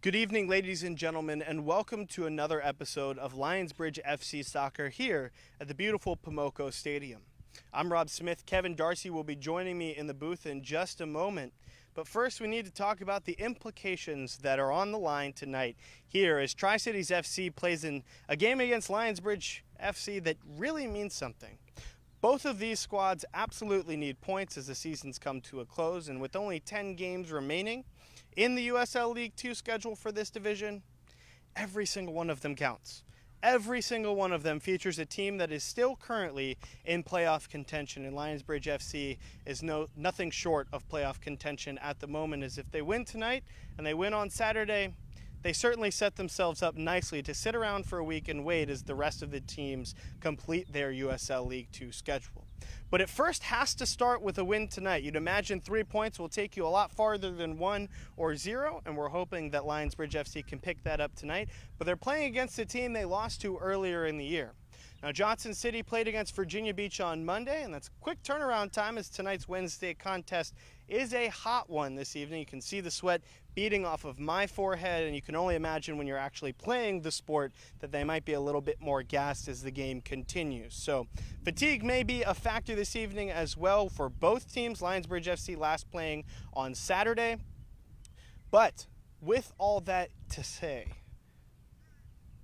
Good evening, ladies and gentlemen, and welcome to another episode of Lionsbridge FC Soccer here at the beautiful Pomoco Stadium. I'm Rob Smith. Kevin Darcy will be joining me in the booth in just a moment. But first, we need to talk about the implications that are on the line tonight here as Tri-Cities FC plays in a game against Lionsbridge FC that really means something. Both of these squads absolutely need points as the season's come to a close, and with only 10 games remaining in the USL League 2 schedule for this division, every single one of them counts. Every single one of them features a team that is still currently in playoff contention, and Lionsbridge FC is nothing short of playoff contention at the moment, as if they win tonight and they win on Saturday, they certainly set themselves up nicely to sit around for a week and wait as the rest of the teams complete their USL League 2 schedule. But it first has to start with a win tonight. You'd imagine 3 points will take you a lot farther than 1 or 0, and we're hoping that Lionsbridge FC can pick that up tonight. But they're playing against a team they lost to earlier in the year. Now, Johnson City played against Virginia Beach on Monday, and that's quick turnaround time as tonight's Wednesday contest is a hot one this evening. You can see the sweat beating off of my forehead, and you can only imagine when you're actually playing the sport that they might be a little bit more gassed as the game continues. So fatigue may be a factor this evening as well for both teams. Lionsbridge FC last playing on Saturday. But with all that to say,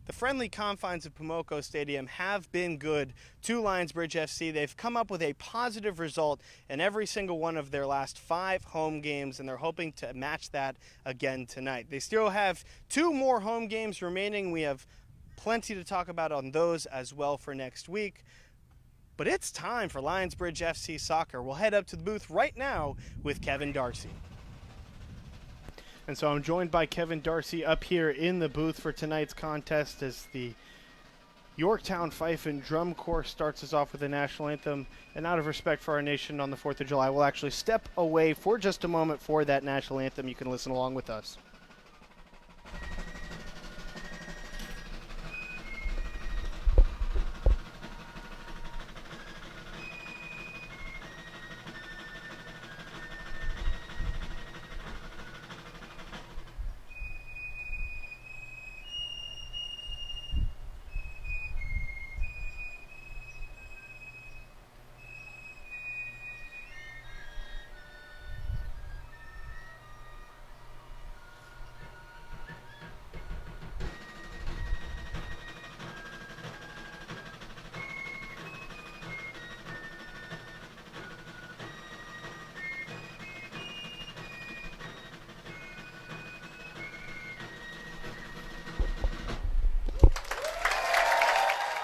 the friendly confines of Pomoco Stadium have been good to Lionsbridge FC. They've come up with a positive result in every single one of their last 5 home games, and they're hoping to match that again tonight. They still have 2 more home games remaining. We have plenty to talk about on those as well for next week. But it's time for Lionsbridge FC Soccer. We'll head up to the booth right now with Kevin Darcy. And so I'm joined by Kevin Darcy up here in the booth for tonight's contest as the Yorktown Fife and Drum Corps starts us off with the national anthem. And out of respect for our nation on the 4th of July, we'll actually step away for just a moment for that national anthem. You can listen along with us.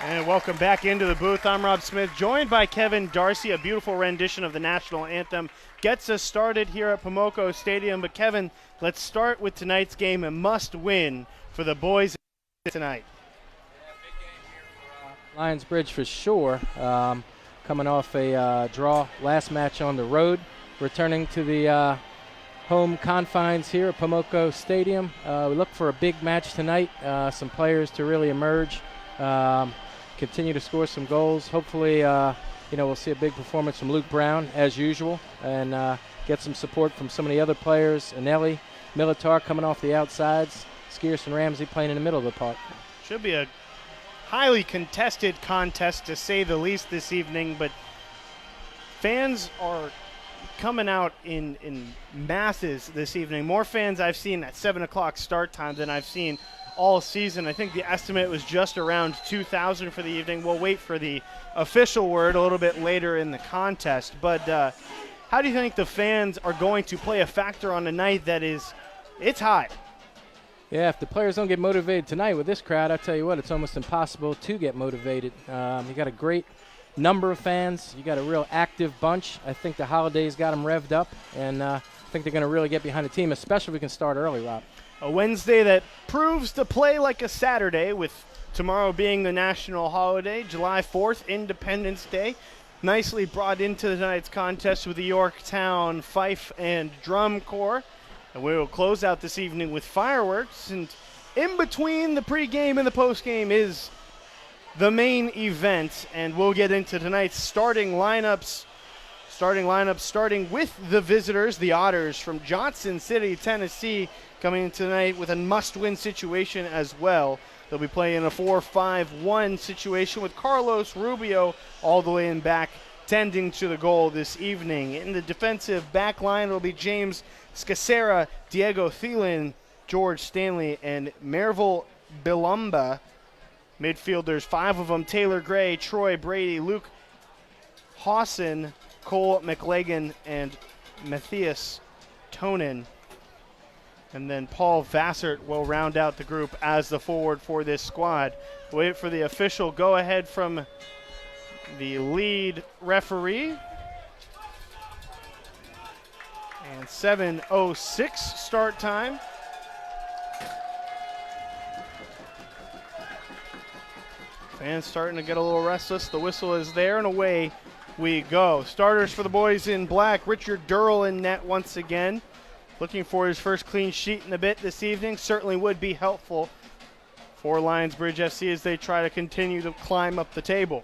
And welcome back into the booth. I'm Rob Smith, joined by Kevin Darcy. A beautiful rendition of the national anthem gets us started here at Pomoco Stadium. But Kevin, let's start with tonight's game, a must-win for the boys tonight. Yeah, big game here for Lionsbridge for sure. Coming off a draw last match on the road, returning to the home confines here at Pomoco Stadium. We look for a big match tonight. Some players to really emerge. Continue to score some goals. Hopefully, we'll see a big performance from Luke Brown, as usual, and get some support from some of the other players. Eneli, Militar coming off the outsides, Scearce and Ramsey playing in the middle of the park. Should be a highly contested contest, to say the least, this evening, but fans are coming out in masses this evening. More fans I've seen at 7 o'clock start time than I've seen all season. I think the estimate was just around 2,000 for the evening. We'll wait for the official word a little bit later in the contest. But how do you think the fans are going to play a factor on a night that it's high? Yeah, if the players don't get motivated tonight with this crowd, I tell you what, it's almost impossible to get motivated. You got a great number of fans. You got a real active bunch. I think the holidays got them revved up, and I think they're going to really get behind the team, especially if we can start early, Rob. A Wednesday that proves to play like a Saturday, with tomorrow being the national holiday, July 4th, Independence Day. Nicely brought into tonight's contest with the Yorktown Fife and Drum Corps. And we will close out this evening with fireworks. And in between the pregame and the postgame is the main event. And we'll get into tonight's starting lineups Starting lineup starting with the visitors, the Otters from Johnson City, Tennessee, coming in tonight with a must-win situation as well. They'll be playing a 4-5-1 situation with Carlos Rubio all the way in back, tending to the goal this evening. In the defensive back line, it'll be James Scassera, Diego Thielen, George Stanley, and Merville Bilumba. Midfielders, 5 of them, Taylor Gray, Troy Brady, Luke Hawson, Cole McLagan, and Matthias Tonin. And then Paul Vassert will round out the group as the forward for this squad. Wait for the official go-ahead from the lead referee. And 7:06 start time. Fans starting to get a little restless. The whistle is there, and away we go. Starters for the boys in black. Richard Dearle in net once again. Looking for his first clean sheet in a bit this evening. Certainly would be helpful for Lionsbridge FC as they try to continue to climb up the table.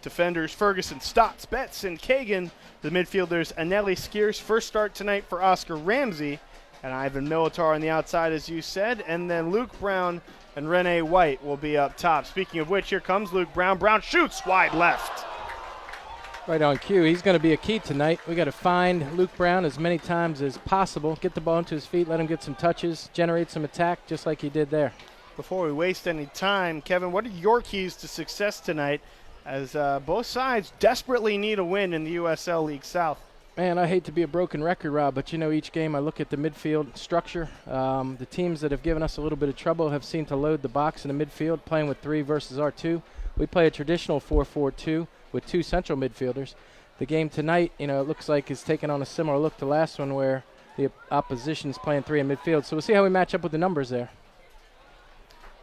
Defenders Ferguson, Staats, Betz, and Kagen. The midfielders Eneli, Scearce. First start tonight for Oscar Ramsey and Ivan Militar on the outside, as you said. And then Luke Brown and Rene White will be up top. Speaking of which, here comes Luke Brown. Brown shoots wide left. Right on cue. He's going to be a key tonight. We got to find Luke Brown as many times as possible, get the ball into his feet, let him get some touches, generate some attack, just like he did there. Before we waste any time, Kevin, what are your keys to success tonight as both sides desperately need a win in the USL League South? Man, I hate to be a broken record, Rob, but each game I look at the midfield structure. The teams that have given us a little bit of trouble have seemed to load the box in the midfield, playing with 3 versus our 2. We play a traditional 4-4-2 with 2 central midfielders. The game tonight, it looks like is taking on a similar look to last one where the opposition's playing 3 in midfield. So we'll see how we match up with the numbers there.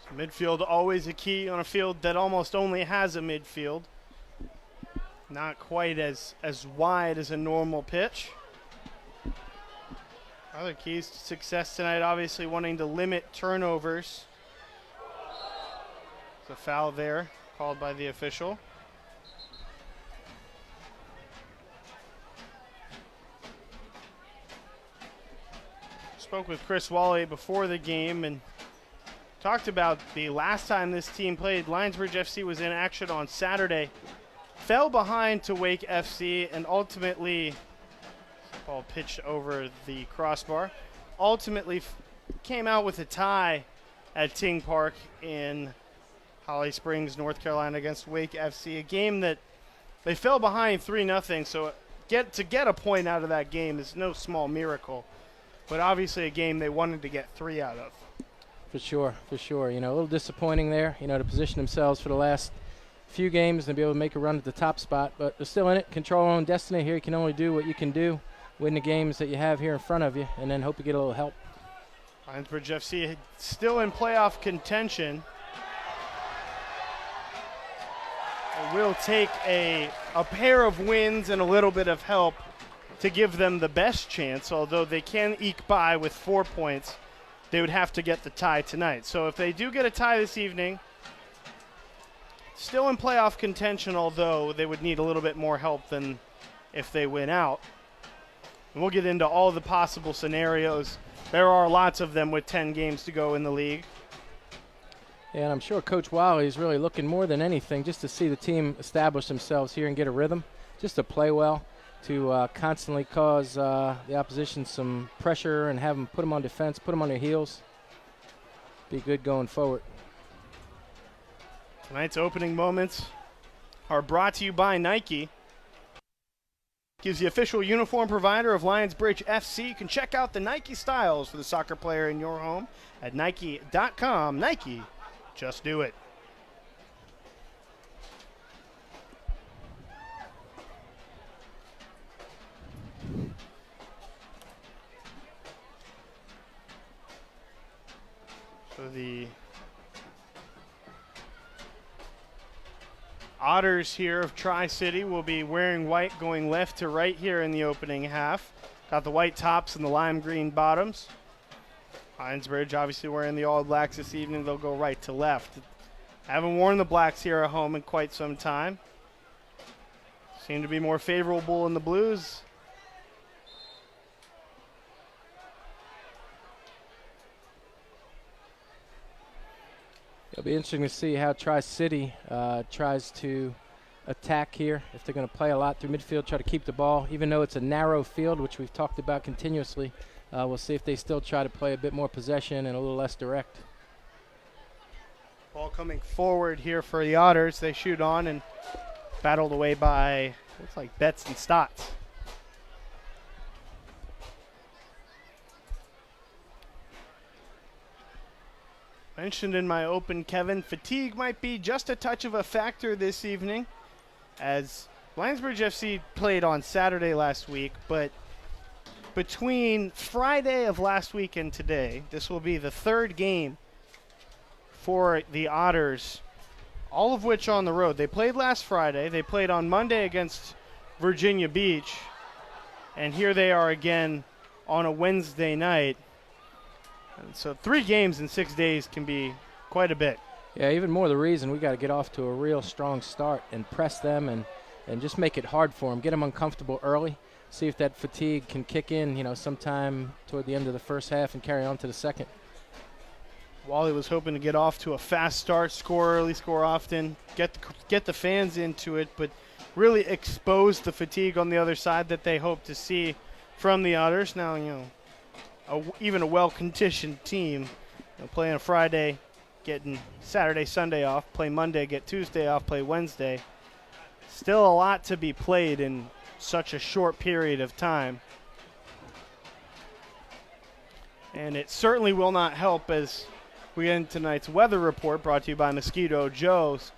So midfield always a key on a field that almost only has a midfield. Not quite as wide as a normal pitch. Other keys to success tonight, obviously wanting to limit turnovers. There's a foul there called by the official. Spoke with Chris Wally before the game and talked about the last time this team played. Lionsbridge FC was in action on Saturday. Fell behind to Wake FC and ultimately, ball pitched over the crossbar, ultimately came out with a tie at Ting Park in Holly Springs, North Carolina against Wake FC. A game that they fell behind 3-0, so to get a point out of that game is no small miracle. But obviously a game they wanted to get 3 out of. For sure. A little disappointing there, to position themselves for the last few games and be able to make a run at the top spot. But they're still in it, control your own destiny here. You can only do what you can do, win the games that you have here in front of you, and then hope you get a little help. Lionsbridge FC still in playoff contention. It will take a pair of wins and a little bit of help to give them the best chance, although they can eke by with 4 points. They would have to get the tie tonight. So if they do get a tie this evening, still in playoff contention, although they would need a little bit more help than if they win out. And we'll get into all the possible scenarios. There are lots of them with 10 games to go in the league. Yeah, and I'm sure Coach Wally is really looking more than anything just to see the team establish themselves here and get a rhythm, just to play well, to constantly cause the opposition some pressure and have them put them on defense, put them on their heels. Be good going forward. Tonight's opening moments are brought to you by Nike. Is the official uniform provider of Lionsbridge FC. You can check out the Nike styles for the soccer player in your home at Nike.com. Nike, just do it. So the Otters here of Tri-City will be wearing white, going left to right here in the opening half. Got the white tops and the lime green bottoms. Lionsbridge obviously wearing the all blacks this evening. They'll go right to left. Haven't worn the blacks here at home in quite some time. seem to be more favorable in the Blues. It'll be interesting to see how Tri-City tries to attack here. If they're going to play a lot through midfield, try to keep the ball, even though it's a narrow field, which we've talked about continuously. We'll see if they still try to play a bit more possession and a little less direct. Ball coming forward here for the Otters. They shoot on and battled away by, looks like Betz and Staats. Mentioned in my open, Kevin, fatigue might be just a touch of a factor this evening, as Lionsbridge FC played on Saturday last week, but between Friday of last week and today, this will be the third game for the Otters, all of which on the road. They played last Friday. They played on Monday against Virginia Beach, and here they are again on a Wednesday night. And so 3 games in 6 days can be quite a bit. Yeah, even more the reason we got to get off to a real strong start and press them and just make it hard for them, get them uncomfortable early, see if that fatigue can kick in, sometime toward the end of the first half and carry on to the second. Wally was hoping to get off to a fast start, score early, score often, get the fans into it, but really expose the fatigue on the other side that they hope to see from the Otters. Now, even a well-conditioned team, play on Friday, getting Saturday, Sunday off, play Monday, get Tuesday off, play Wednesday. Still a lot to be played in such a short period of time. And it certainly will not help as we end tonight's weather report brought to you by Mosquito Joe's,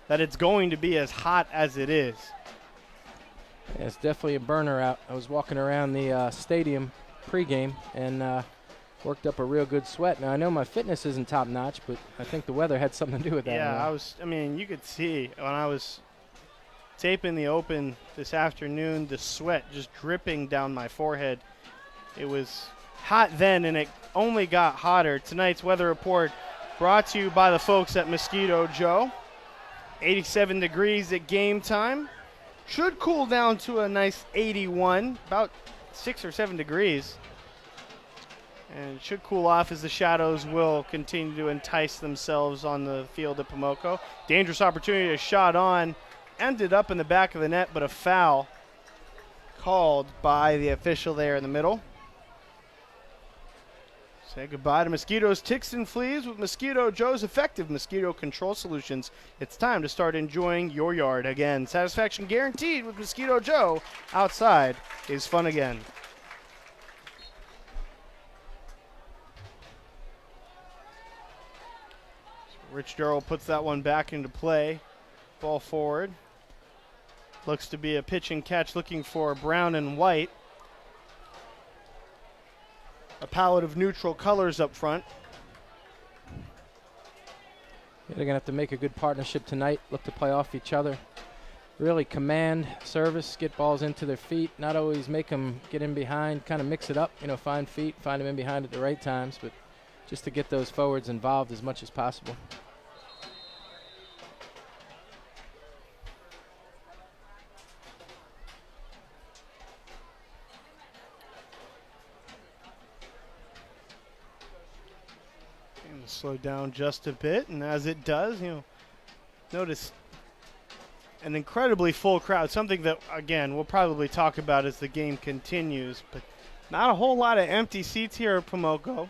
that it's going to be as hot as it is. Yeah, it's definitely a burner out. I was walking around the stadium pregame and worked up a real good sweat. Now, I know my fitness isn't top-notch, but I think the weather had something to do with that. Yeah, you could see when I was taping the Open this afternoon, the sweat just dripping down my forehead. It was hot then, and it only got hotter. Tonight's weather report brought to you by the folks at Mosquito Joe. 87 degrees at game time. Should cool down to a nice 81, about 6 or 7 degrees. And it should cool off as the shadows will continue to entice themselves on the field at Pomoco. Dangerous opportunity, a shot on. Ended up in the back of the net, but a foul called by the official there in the middle. Say goodbye to mosquitoes, ticks, and fleas with Mosquito Joe's effective mosquito control solutions. It's time to start enjoying your yard again. Satisfaction guaranteed with Mosquito Joe. Outside is fun again. Rich Dearle puts that one back into play. Ball forward. Looks to be a pitch and catch looking for brown and white. A palette of neutral colors up front. Yeah, they're going to have to make a good partnership tonight, look to play off each other. Really command service, get balls into their feet, not always make them get in behind, kind of mix it up, find feet, find them in behind at the right times, but just to get those forwards involved as much as possible. Slow down just a bit, and as it does, notice an incredibly full crowd, something that, again, we'll probably talk about as the game continues, but not a whole lot of empty seats here at Pomoco.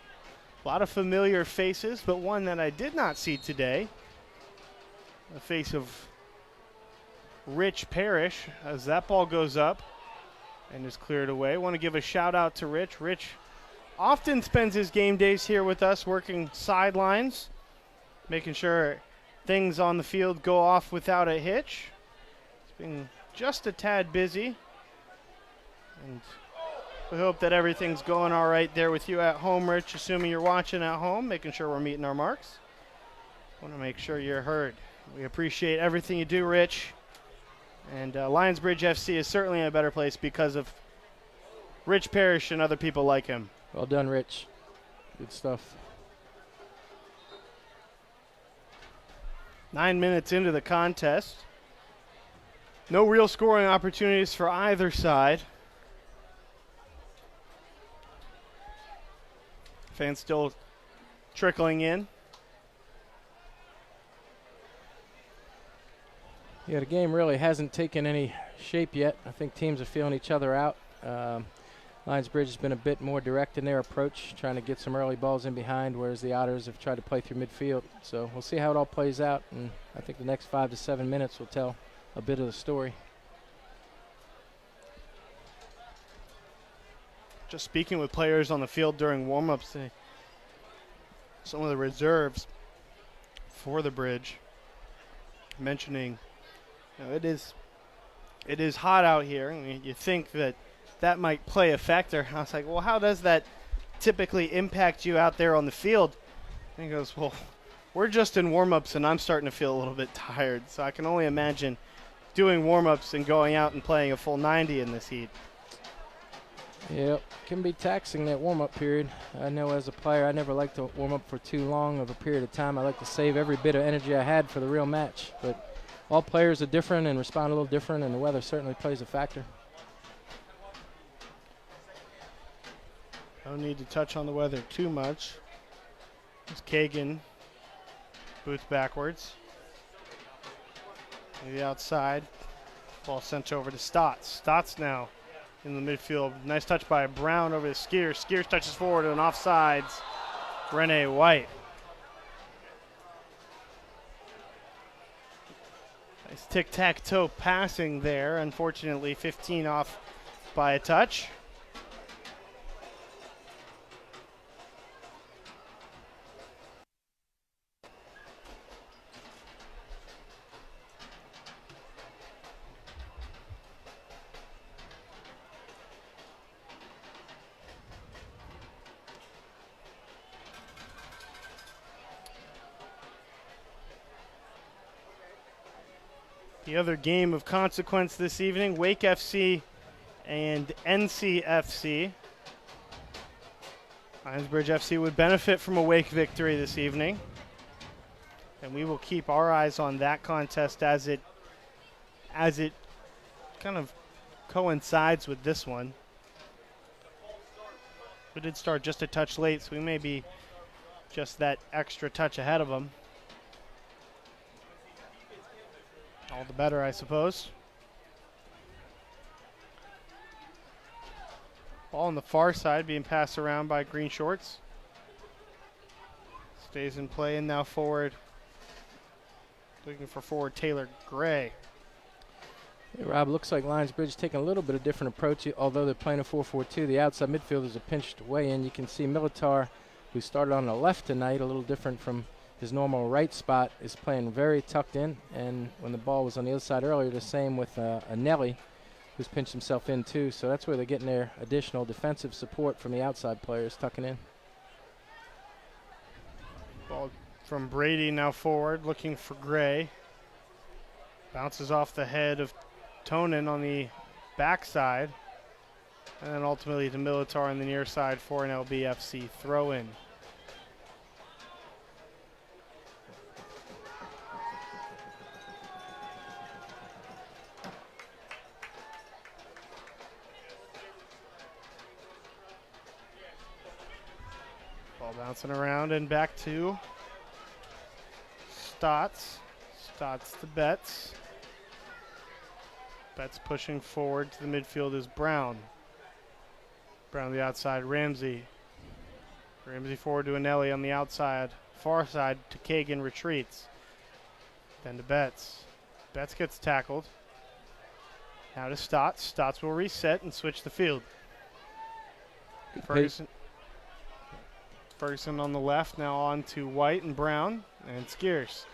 A lot of familiar faces, but one that I did not see today, the face of Rich Parrish, as that ball goes up and is cleared away. Want to give a shout out to Rich. Rich often spends his game days here with us working sidelines, making sure things on the field go off without a hitch. It's been just a tad busy, and we hope that everything's going all right there with you at home, Rich, assuming you're watching at home, making sure we're meeting our marks. Want to make sure you're heard. We appreciate everything you do, Rich, and Lionsbridge FC is certainly in a better place because of Rich Parrish and other people like him. Well done, Rich. Good stuff. 9 minutes into the contest. No real scoring opportunities for either side. Fans still trickling in. Yeah, the game really hasn't taken any shape yet. I think teams are feeling each other out. Lionsbridge has been a bit more direct in their approach, trying to get some early balls in behind, whereas the Otters have tried to play through midfield. So we'll see how it all plays out, and I think the next 5 to 7 minutes will tell a bit of the story. Just speaking with players on the field during warm-ups, some of the reserves for the Bridge, mentioning, it is hot out here. I mean, you think that might play a factor. I was like, well, how does that typically impact you out there on the field? And he goes, well, we're just in warm-ups, and I'm starting to feel a little bit tired. So I can only imagine doing warm-ups and going out and playing a full 90 in this heat. Yep, can be taxing, that warm-up period. I know as a player I never like to warm up for too long of a period of time. I like to save every bit of energy I had for the real match. But all players are different and respond a little different, and the weather certainly plays a factor. No need to touch on the weather too much. It's Kagen, boots backwards. To the outside, ball sent over to Staats. Staats now in the midfield. Nice touch by Brown over to Scearce. Scearce touches forward and offsides. Rene White. Nice tic-tac-toe passing there. Unfortunately, 15 off by a touch. The other game of consequence this evening, Wake FC and NCFC. Lionsbridge FC would benefit from a Wake victory this evening. And we will keep our eyes on that contest as it kind of coincides with this one. We did start just a touch late, so we may be just that extra touch ahead of them. All the better, I suppose. Ball on the far side being passed around by Green Shorts. Stays in play and now forward. Looking for forward Taylor Gray. Hey, Rob, looks like Lionsbridge taking a little bit of different approach, although they're playing a 4-4-2. The outside midfielders are pinched way in. You can see Militar, who started on the left tonight, a little different from his normal right spot, is playing very tucked in, and when the ball was on the other side earlier, the same with Eneli, who's pinched himself in too. So that's where they're getting their additional defensive support from the outside players tucking in. Ball from Brady now forward, looking for Gray. Bounces off the head of Tonin on the backside, and then ultimately to Militar on the near side for an LBFC throw-in. Bouncing around and back to Staats. Staats to Betz. Betz pushing forward to the midfield is Brown. Brown on the outside, Ramsey. Ramsey forward to Eneli on the outside. Far side to Kagen, retreats. Then to Betz. Betz gets tackled. Now to Staats. Staats will reset and switch the field. Ferguson on the left, now on to White and Brown and Scearce.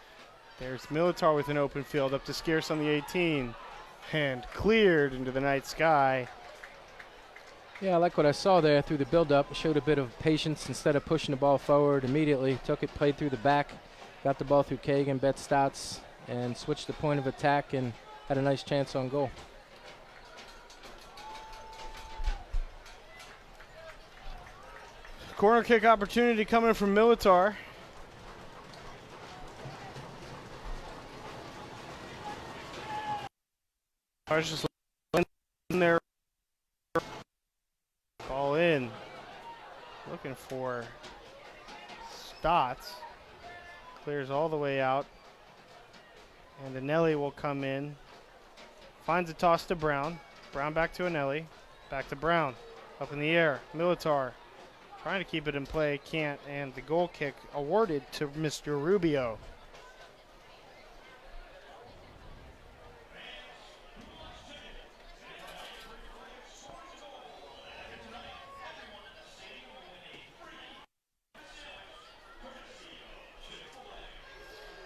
There's Militar with an open field up to Scearce on the 18. And cleared into the night sky. Yeah, I like what I saw there through the build-up. Showed a bit of patience instead of pushing the ball forward immediately. Took it, played through the back, got the ball through Kagen, Betz, Staats, and switched the point of attack and had a nice chance on goal. Corner kick opportunity coming from Militar. was just in there. Ball in. Looking for Staats. Clears all the way out. And Eneli will come in. Finds a toss to Brown. Brown back to Eneli. Back to Brown. Up in the air. Militar trying to keep it in play. Can't. And the goal kick awarded to Mr. Rubio.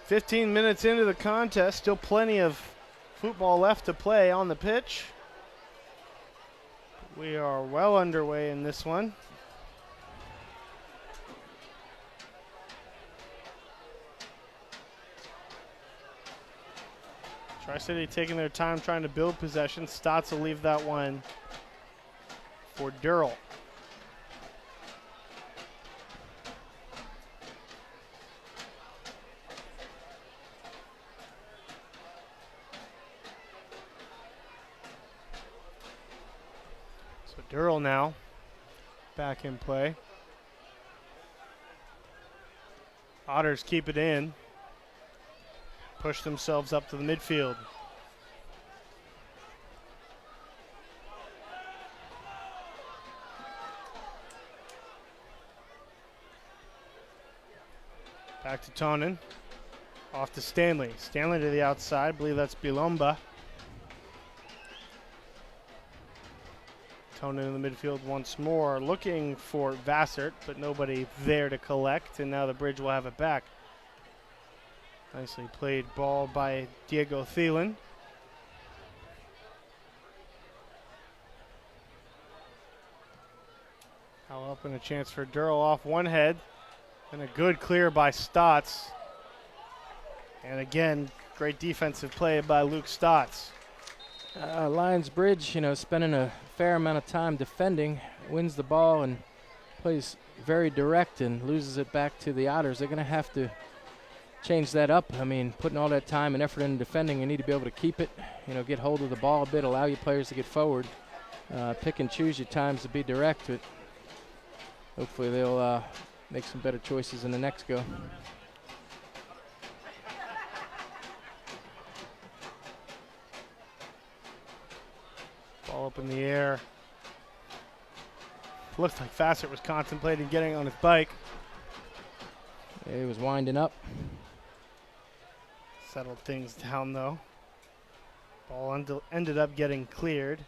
"15 minutes into the contest, still plenty of football left to play on the pitch. We are well underway in this one. Tri-City taking their time trying to build possession. Staats will leave that one for Dearle. So Dearle now back in play. Otters keep it in. Push themselves up to the midfield. Back to Tonin. Off to Stanley. Stanley to the outside. I believe that's Bilomba. Tonin in the midfield once more. Looking for Vassart, but nobody there to collect. And now the Bridge will have it back. Nicely played ball by Diego Thielen. Now up and a chance for Dearle off one head. And a good clear by Staats. And again, great defensive play by Luke Staats. Lionsbridge, spending a fair amount of time defending, wins the ball and plays very direct and loses it back to the Otters. They're going to have to change that up. I mean, putting all that time and effort into defending, you need to be able to keep it, get hold of the ball a bit, allow your players to get forward, pick and choose your times to be direct. But hopefully they'll make some better choices in the next go. Ball up in the air. Looks like Vassart was contemplating getting on his bike. He was winding up. Settled things down though. Ball ended up getting cleared.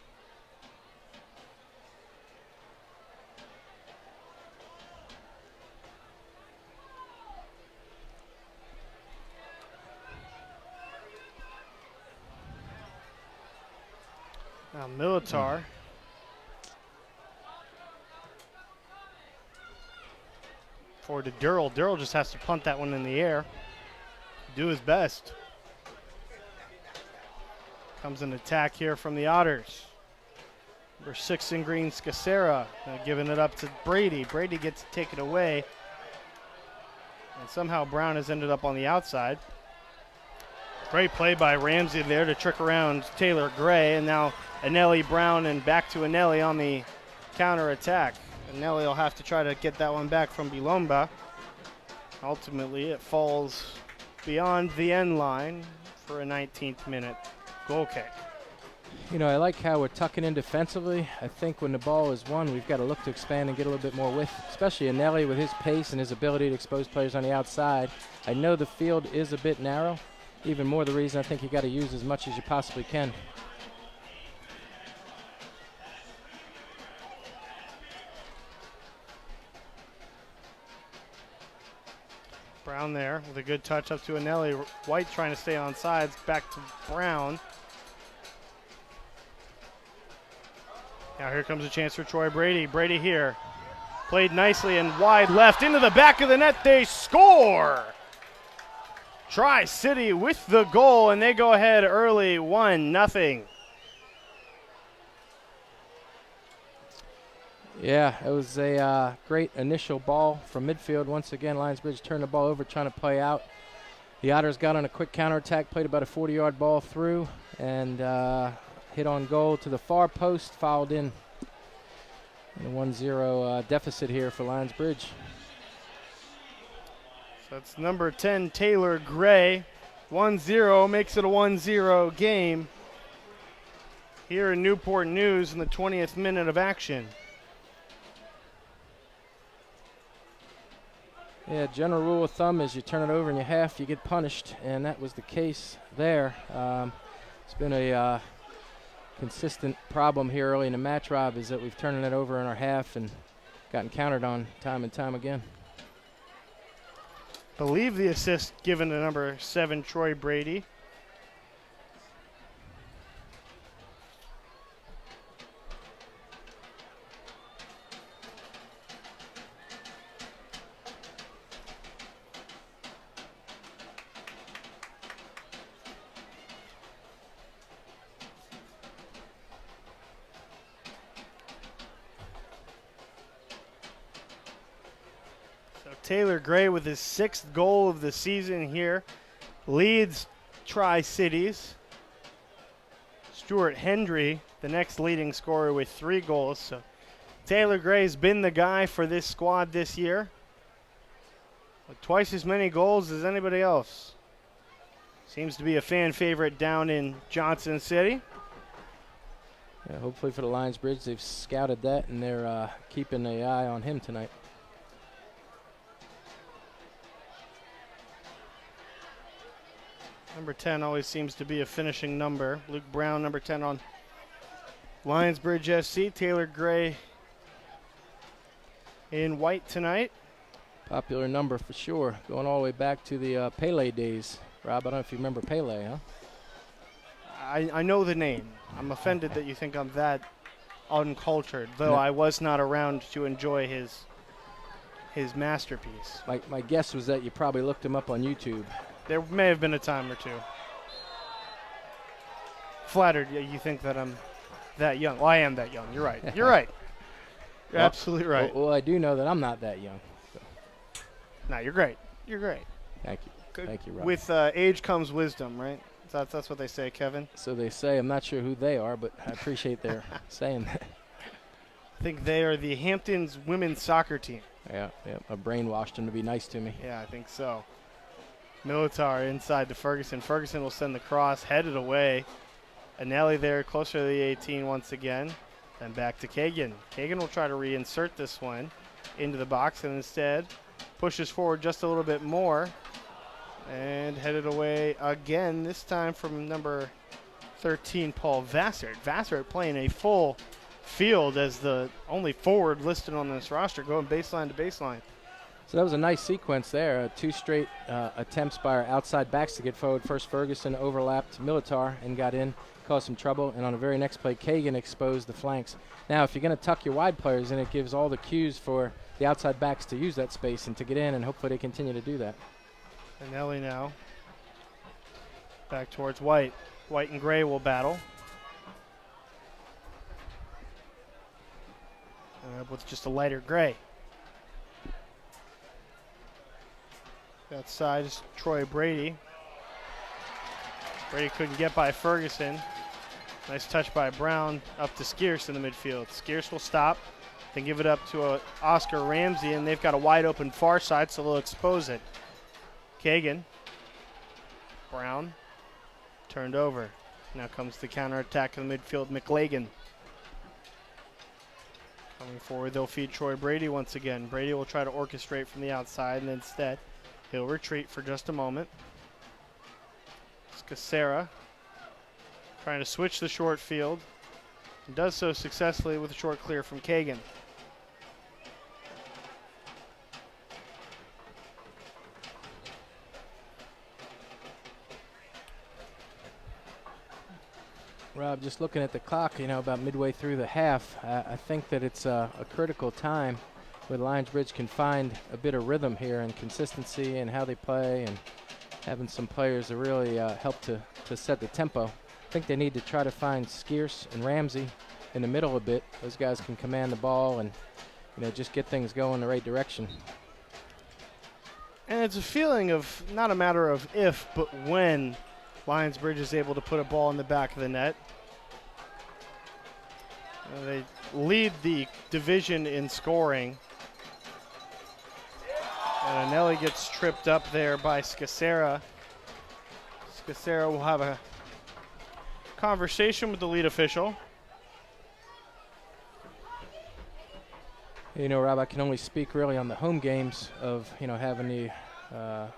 Now Militar. Forward to Dearle. Dearle just has to punt that one in the air. Do his best. Comes an attack here from the Otters. Number 6 in green, Scearce. Now giving it up to Brady. Brady gets to take it away. And somehow Brown has ended up on the outside. Great play by Ramsey there to trick around Taylor Gray. And now Eneli, Brown, and back to Eneli on the counter attack. Eneli will have to try to get that one back from Bilomba. Ultimately, it falls beyond the end line for a 19th minute goal kick. I like how we're tucking in defensively. I think when the ball is won, we've got to look to expand and get a little bit more width, especially Eneli with his pace and his ability to expose players on the outside. I know the field is a bit narrow. Even more the reason I think you got to use as much as you possibly can. Brown there with a good touch up to Eneli. White trying to stay on sides. Back to Brown. Now here comes a chance for Troy Brady. Brady here. Played nicely and wide left into the back of the net. They score! Tri-City with the goal, and they go ahead early 1-0. Yeah, it was a great initial ball from midfield. Once again, Lionsbridge turned the ball over, trying to play out. The Otters got on a quick counterattack, played about a 40-yard ball through, and hit on goal to the far post, fouled in. And a 1-0 deficit here for Lionsbridge. So it's number 10, Taylor Gray. 1-0 makes it a 1-0 game here in Newport News in the 20th minute of action. Yeah, general rule of thumb is you turn it over in your half, you get punished, and that was the case there. It's been a consistent problem here early in the match, Rob, is that we've turned it over in our half and gotten countered on time and time again. Believe the assist given to number 7, Troy Brady. Taylor Gray with his 6th goal of the season here leads Tri-Cities. Stuart Hendry, the next leading scorer, with 3 goals. So Taylor Gray's been the guy for this squad this year, with twice as many goals as anybody else. Seems to be a fan favorite down in Johnson City. Yeah, hopefully for the Lionsbridge, they've scouted that and they're keeping an eye on him tonight. Number 10 always seems to be a finishing number. Luke Brown, number 10 on Lionsbridge FC. Taylor Gray in white tonight. Popular number for sure, going all the way back to the Pele days. Rob, I don't know if you remember Pele, huh? I know the name. I'm offended that you think I'm that uncultured, though No. I was not around to enjoy his masterpiece. My guess was that you probably looked him up on YouTube. There may have been a time or two. Flattered you think that I'm that young. Well, I am that young. You're right. You're right. You're Well, absolutely right. Well, I do know that I'm not that young. So. No, you're great. You're great. Thank you. Good. Thank you, Rob. With age comes wisdom, right? That's what they say, Kevin. So they say. I'm not sure who they are, but I appreciate their saying that. I think they are the Hamptons women's soccer team. Yeah, I brainwashed them to be nice to me. Yeah, I think so. Militar inside to Ferguson. Ferguson will send the cross, headed away. Eneli there, closer to the 18 once again. Then back to Kagen. Kagen will try to reinsert this one into the box and instead pushes forward just a little bit more. And headed away again, this time from number 13, Paul Vassart. Vassart playing a full field as the only forward listed on this roster, going baseline to baseline. So that was a nice sequence there. 2 straight attempts by our outside backs to get forward. First Ferguson overlapped Militar and got in, caused some trouble. And on the very next play, Kagen exposed the flanks. Now, if you're going to tuck your wide players in, it gives all the cues for the outside backs to use that space and to get in, and hopefully they continue to do that. Eneli now back towards White. White and Gray will battle. With just a lighter gray. That side is Troy Brady. Brady couldn't get by Ferguson. Nice touch by Brown up to Scearce in the midfield. Scearce will stop, then give it up to Oscar Ramsey, and they've got a wide open far side, so they'll expose it. Kagen. Brown. Turned over. Now comes the counterattack in the midfield, McLagan. Coming forward, they'll feed Troy Brady once again. Brady will try to orchestrate from the outside, and instead he'll retreat for just a moment. Scearce trying to switch the short field, and does so successfully with a short clear from Kagen. Rob, just looking at the clock, about midway through the half, I think that it's a critical time where Lionsbridge can find a bit of rhythm here and consistency in how they play, and having some players to really help to set the tempo. I think they need to try to find Scearce and Ramsey in the middle a bit. Those guys can command the ball and just get things going in the right direction. And it's a feeling of not a matter of if, but when Lionsbridge is able to put a ball in the back of the net. They lead the division in scoring. And Eneli gets tripped up there by Scearce. Scearce will have a conversation with the lead official. You know, Rob, I can only speak really on the home games of, having the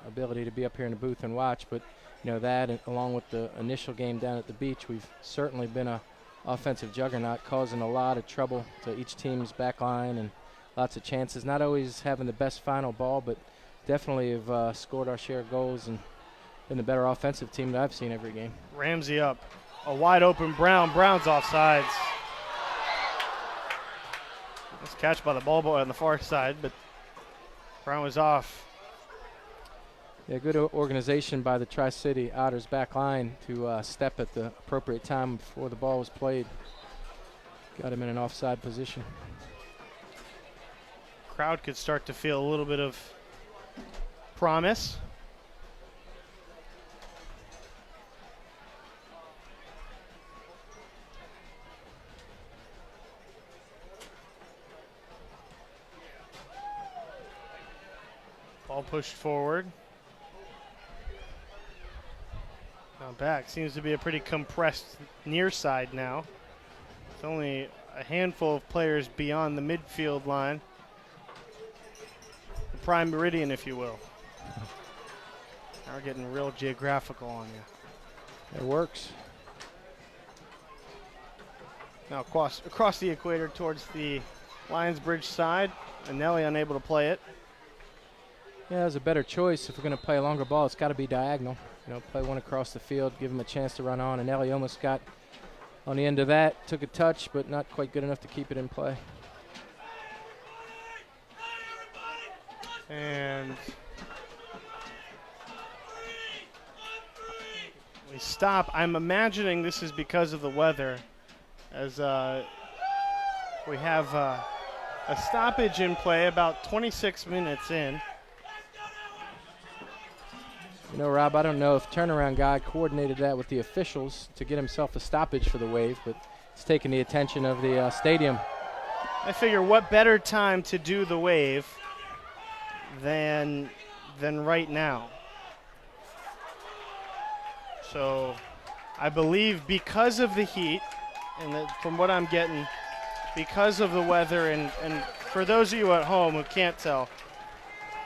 ability to be up here in the booth and watch. But, that and along with the initial game down at the beach, we've certainly been a offensive juggernaut, causing a lot of trouble to each team's back line and lots of chances. Not always having the best final ball, but definitely have scored our share of goals and been the better offensive team that I've seen every game. Ramsey up. A wide open Brown. Brown's offsides. Nice catch by the ball boy on the far side, but Brown was off. Yeah, good organization by the Tri-City Otters back line to step at the appropriate time before the ball was played. Got him in an offside position. Crowd could start to feel a little bit of promise. Ball pushed forward. Now back. Seems to be a pretty compressed near side now. It's only a handful of players beyond the midfield line. The prime meridian, if you will. Now we're getting real geographical on you. It works. Now across the equator towards the Lionsbridge side. Eneli unable to play it. Yeah, there's a better choice. If we're going to play a longer ball, it's got to be diagonal. Play one across the field, give him a chance to run on. And Eneli almost got on the end of that, took a touch, but not quite good enough to keep it in play. And we stop. I'm imagining this is because of the weather, as we have a stoppage in play about 26 minutes in. Rob, I don't know if turnaround guy coordinated that with the officials to get himself a stoppage for the wave, but it's taken the attention of the stadium. I figure what better time to do the wave than right now. So I believe because of the heat, and from what I'm getting, because of the weather, and for those of you at home who can't tell,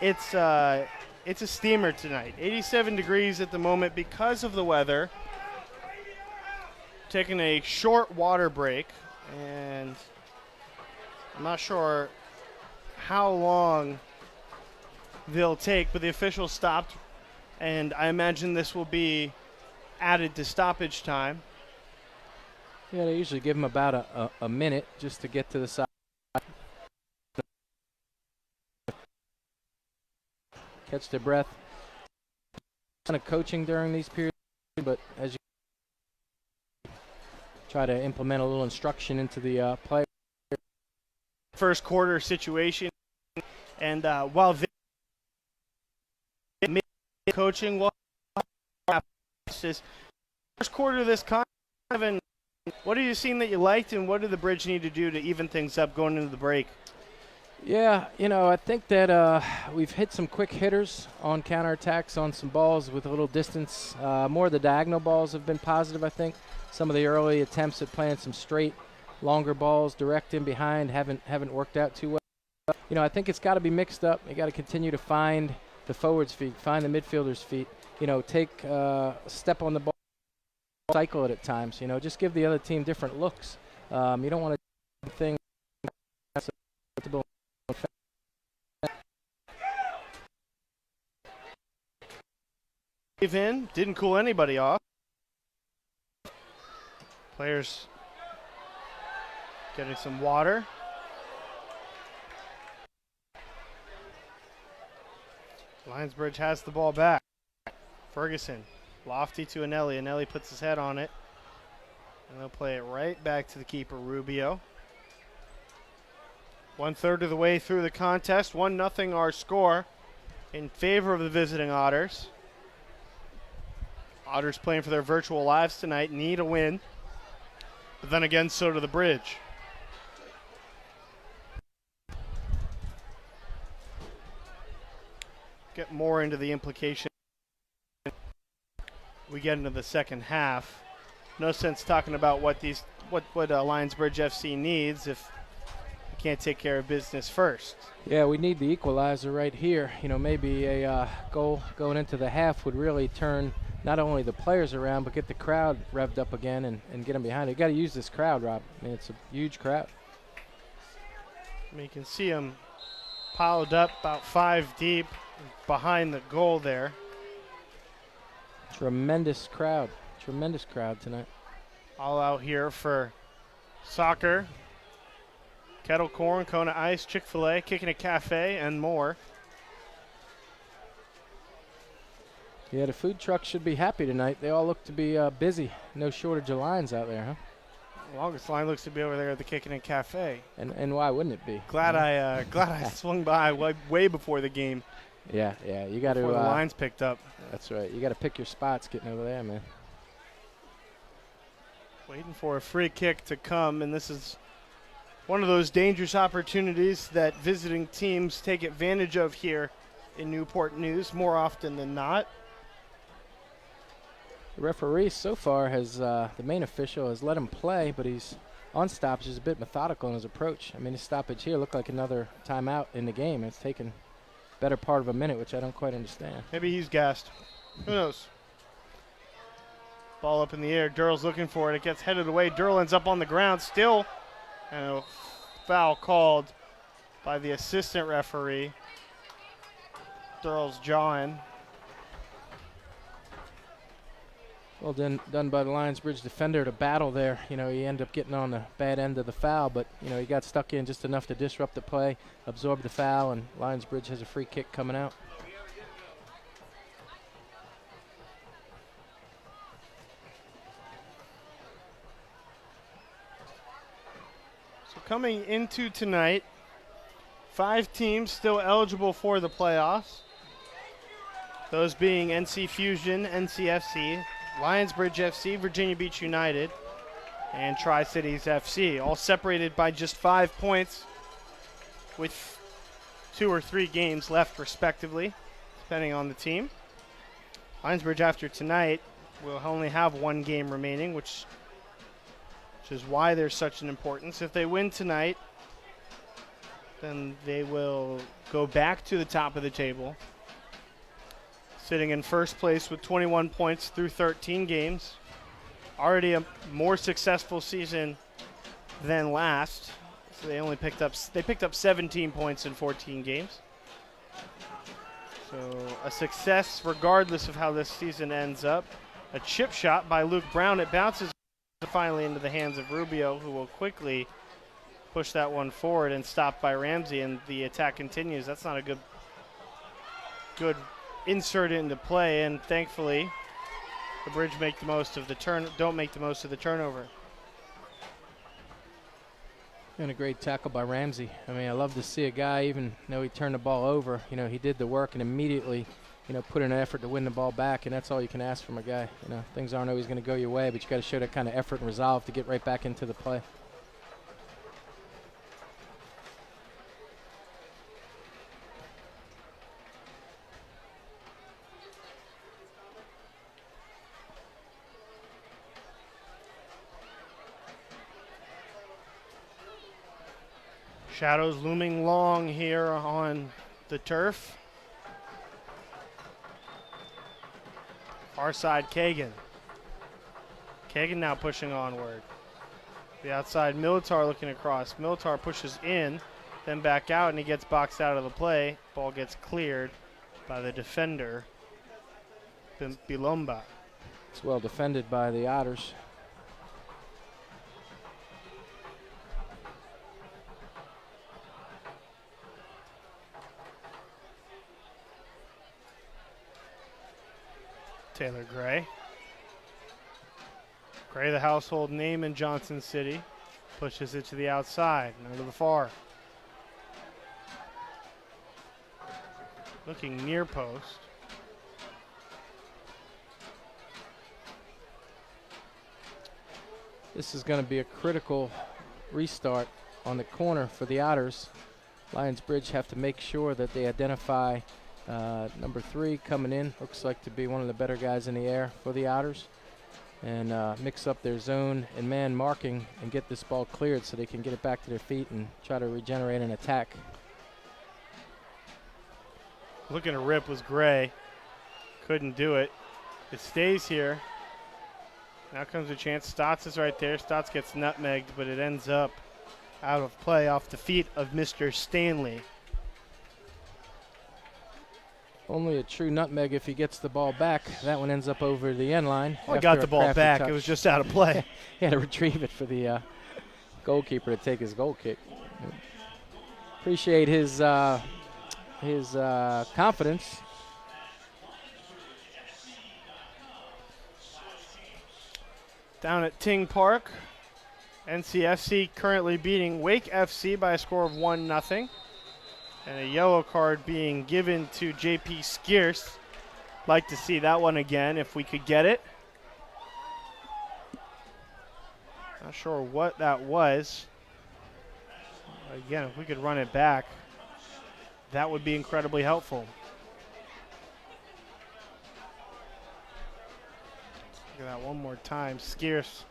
it's a steamer tonight. 87 degrees at the moment because of the weather. Taking a short water break, and I'm not sure how long they'll take, but the officials stopped, and I imagine this will be added to stoppage time. Yeah, they usually give them about a minute just to get to the side. Catch their breath. Kind of coaching during these periods, but as you try to implement a little instruction into the play. First quarter situation, and while they coaching, well, first quarter of this kind of, and what have you seen that you liked, and what did the Bridge need to do to even things up going into the break? Yeah, I think that we've hit some quick hitters on counterattacks on some balls with a little distance. More of the diagonal balls have been positive, I think. Some of the early attempts at playing some straight, longer balls direct in behind haven't worked out too well. I think it's got to be mixed up. You got to continue to find the forwards' feet, find the midfielders' feet. Take a step on the ball, cycle it at times. Just give the other team different looks. You don't want to do things. In, didn't cool anybody off. Players getting some water. Lionsbridge has the ball back. Ferguson, lofty to Eneli. Eneli puts his head on it. And they'll play it right back to the keeper, Rubio. 1/3 of the way through the contest. 1-0 our score in favor of the visiting Otters. Otters playing for their virtual lives tonight, need a win. But then again, so do the Bridge. get more into the implication we get into the second half. No sense talking about what Lionsbridge FC needs if you can't take care of business first. Yeah, we need the equalizer right here. You know, maybe a goal going into the half would really turn not only the players around, but get the crowd revved up again and get them behind it. You got to use this crowd, Rob. I mean, it's a huge crowd. I mean, you can see them piled up about 5 deep behind the goal there. Tremendous crowd tonight. All out here for soccer, kettle corn, Kona Ice, Chick-fil-A, Kicking a Cafe, and more. Yeah, the food trucks should be happy tonight. They all look to be busy. No shortage of lines out there, huh? The longest line looks to be over there at the Kicking a Cafe. And why wouldn't it be? Glad I swung by way before the game. Yeah, you got to. Before the lines picked up. That's right. You got to pick your spots getting over there, man. Waiting for a free kick to come, and this is one of those dangerous opportunities that visiting teams take advantage of here in Newport News more often than not. The referee so far has, the main official has let him play, but he's on stoppage is a bit methodical in his approach. I mean, his stoppage here looked like another timeout in the game. It's taken better part of a minute, which I don't quite understand. Maybe he's gassed. Who knows? Ball up in the air. Dearle's looking for it. It gets headed away. Dearle ends up on the ground still. And a foul called by the assistant referee. Dearle's jawing. Well done by the Lionsbridge defender to battle there. You know, he ended up getting on the bad end of the foul, but, you know, he got stuck in just enough to disrupt the play, absorb the foul, and Lionsbridge has a free kick coming out. So coming into tonight, 5 teams still eligible for the playoffs. Those being NC Fusion, NCFC, Lionsbridge FC, Virginia Beach United, and Tri-Cities FC, all separated by just 5 points with 2 or 3 games left respectively, depending on the team. Lionsbridge after tonight will only have 1 game remaining, which is why there's such an importance. If they win tonight, then they will go back to the top of the table, sitting in first place with 21 points through 13 games. Already a more successful season than last. So they picked up 17 points in 14 games. So a success regardless of how this season ends up. A chip shot by Luke Brown. It bounces finally into the hands of Rubio, who will quickly push that one forward and stopped by Ramsey, and the attack continues. That's not a good insert into play, and thankfully the Bridge don't make the most of the turnover. And a great tackle by Ramsey. I mean, I love to see a guy, even though he turned the ball over, you know, he did the work and immediately, you know, put in an effort to win the ball back, and that's all you can ask from a guy. You know, things aren't always going to go your way, but you got to show that kind of effort and resolve to get right back into the play. Shadows looming long here on the turf. Far side, Kagen. Kagen now pushing onward. The outside, Militar looking across. Militar pushes in, then back out, and he gets boxed out of the play. Ball gets cleared by the defender, Bilomba. It's well defended by the Otters. Taylor Gray. Gray, the household name in Johnson City, pushes it to the outside, now to the far. Looking near post. This is going to be a critical restart on the corner for the Otters. Lionsbridge have to make sure that they identify Number 3 coming in, looks like to be one of the better guys in the air for the Otters. And mix up their zone and man marking and get this ball cleared so they can get it back to their feet and try to regenerate an attack. Looking to rip was Gray. Couldn't do it. It stays here. Now comes a chance. Staats is right there. Staats gets nutmegged, but it ends up out of play off the feet of Mr. Stanley. Only a true nutmeg if he gets the ball back. That one ends up over the end line. Well, he got the ball back. Touch. It was just out of play. He had to retrieve it for the goalkeeper to take his goal kick. Appreciate his confidence. Down at Ting Park, NCFC currently beating Wake FC by a score of 1-0. And a yellow card being given to JP Scearce. Like to see that one again if we could get it. Not sure what that was. Again, if we could run it back, that would be incredibly helpful. Look at that one more time. Scearce.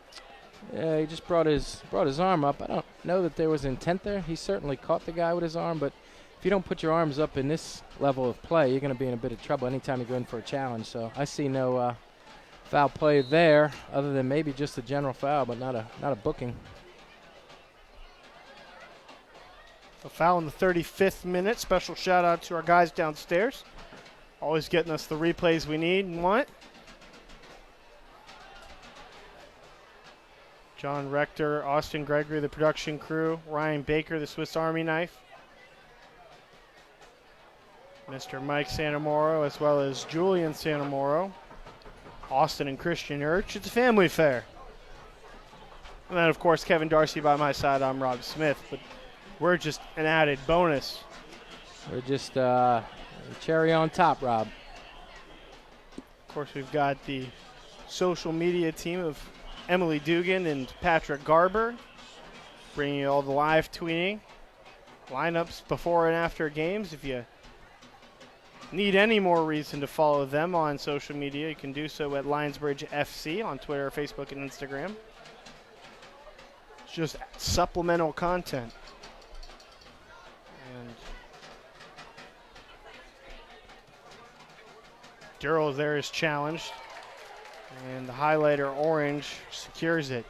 Yeah, he just brought his arm up. I don't know that there was intent there. He certainly caught the guy with his arm, but if you don't put your arms up in this level of play, you're going to be in a bit of trouble anytime you go in for a challenge. So I see no foul play there, other than maybe just a general foul, but not a booking. A foul in the 35th minute. Special shout out to our guys downstairs. Always getting us the replays we need and want. John Rector, Austin Gregory, the production crew, Ryan Baker, the Swiss Army knife, Mr. Mike Santamoro, as well as Julian Santamoro, Austin and Christian Urch. It's a family affair. And then, of course, Kevin Darcy by my side. I'm Rob Smith, but we're just an added bonus. We're just cherry on top, Rob. Of course, we've got the social media team of Emily Dugan and Patrick Garber, bringing you all the live tweeting, lineups before and after games. If you need any more reason to follow them on social media, you can do so at Lionsbridge FC on Twitter, Facebook, and Instagram. It's just supplemental content. And Dearle there is challenged. And the highlighter orange secures it.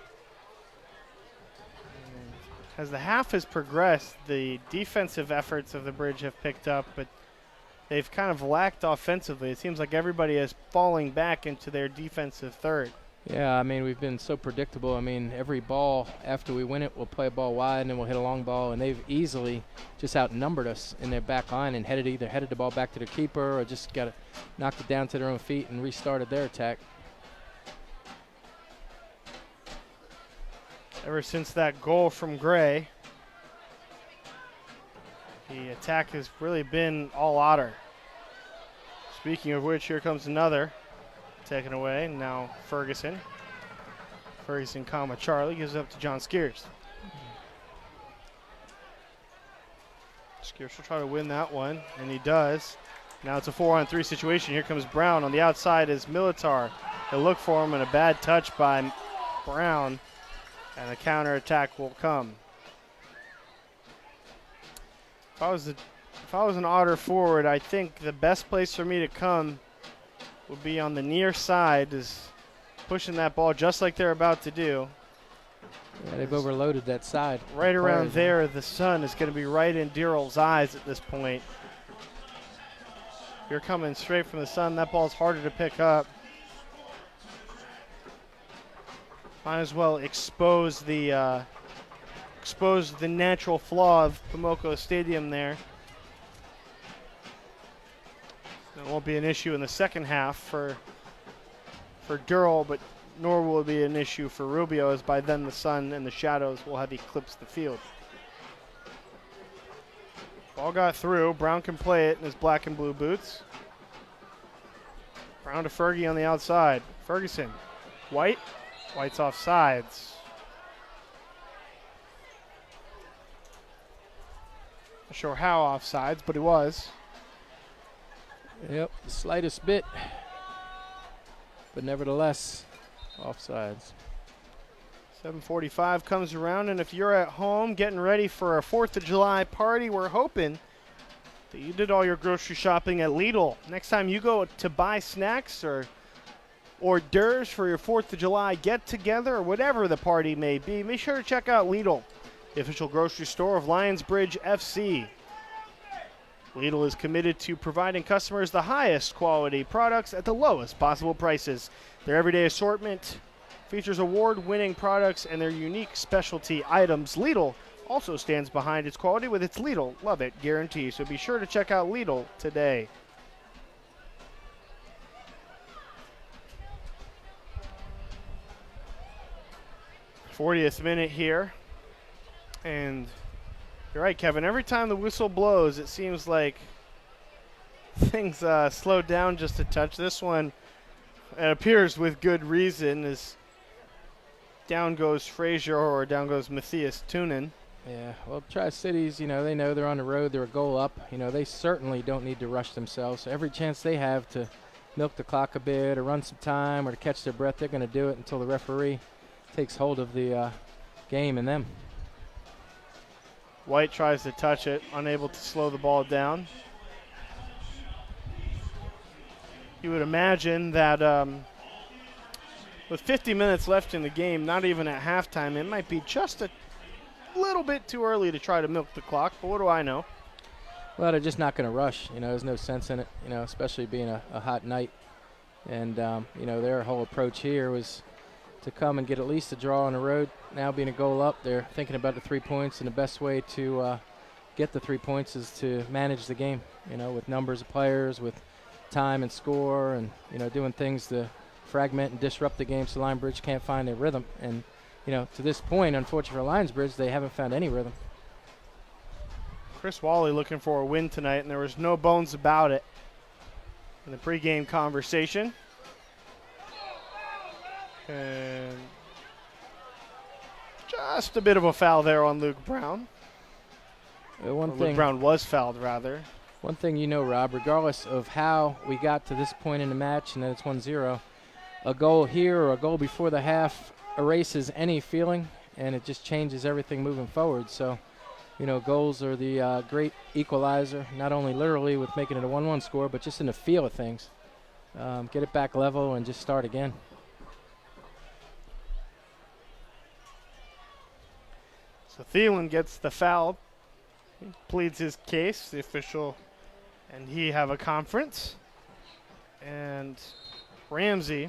And as the half has progressed, the defensive efforts of the Bridge have picked up, but they've kind of lacked offensively. It seems like everybody is falling back into their defensive third. Yeah, I mean, we've been so predictable. I mean, every ball after we win it, we'll play a ball wide and then we'll hit a long ball, and they've easily just outnumbered us in their back line and either headed the ball back to their keeper or just got knocked it down to their own feet and restarted their attack. Ever since that goal from Gray, the attack has really been all Otter. Speaking of which, here comes another. Taken away, and now Ferguson. Ferguson, Charlie, gives it up to John Scearce. Scearce will try to win that one, and he does. Now it's a 4-on-3 situation. Here comes Brown. On the outside is Militar. They look for him, and a bad touch by Brown. And a counterattack will come. If I was an Otter forward, I think the best place for me to come would be on the near side, is pushing that ball just like they're about to do. Yeah, they've overloaded that side. Right around there, the sun is going to be right in Dearle's eyes at this point. You're coming straight from the sun. That ball's harder to pick up. Might as well expose the natural flaw of Pomoco Stadium there. It won't be an issue in the second half for Dearle, but nor will it be an issue for Rubio, as by then the sun and the shadows will have eclipsed the field. Ball got through. Brown can play it in his black and blue boots. Brown to Fergie on the outside. Ferguson. White. White's off sides. Not sure how offsides, but he was. Yep, the slightest bit. But nevertheless, offsides. 7:45 comes around, and if you're at home getting ready for a 4th of July party, we're hoping that you did all your grocery shopping at Lidl. Next time you go to buy snacks or hors d'oeuvres for your 4th of July get-together or whatever the party may be, make sure to check out Lidl, the official grocery store of Lionsbridge FC. Lidl is committed to providing customers the highest quality products at the lowest possible prices. Their everyday assortment features award-winning products and their unique specialty items. Lidl also stands behind its quality with its Lidl Love It guarantee, so be sure to check out Lidl today. '40th minute here, and you're right, Kevin. Every time the whistle blows, it seems like things slow down just a touch. This one, it appears with good reason, as down goes Frazier or down goes Matthias Tunen. Yeah, well, Tri-Cities, they know they're on the road. They're a goal up. They certainly don't need to rush themselves. So every chance they have to milk the clock a bit or run some time or to catch their breath, they're going to do it until the referee takes hold of the game and them. White tries to touch it, unable to slow the ball down. You would imagine that with 50 minutes left in the game, not even at halftime, it might be just a little bit too early to try to milk the clock, but what do I know? Well, they're just not going to rush. There's no sense in it, especially being a hot night. And, their whole approach here was to come and get at least a draw on the road. Now being a goal up, they're thinking about the 3 points, and the best way to get the 3 points is to manage the game, with numbers of players, with time and score, and, doing things to fragment and disrupt the game so Lionsbridge can't find their rhythm. And, to this point, unfortunately for Lionsbridge, they haven't found any rhythm. Chris Wally looking for a win tonight, and there was no bones about it in the pregame conversation. And just a bit of a foul there on Luke Brown. Luke Brown was fouled, rather. One thing Rob, regardless of how we got to this point in the match, and then it's 1-0, a goal here or a goal before the half erases any feeling, and it just changes everything moving forward. So, goals are the great equalizer, not only literally with making it a 1-1 score, but just in the feel of things. Get it back level and just start again. So Thielen gets the foul, he pleads his case, the official and he have a conference. And Ramsey,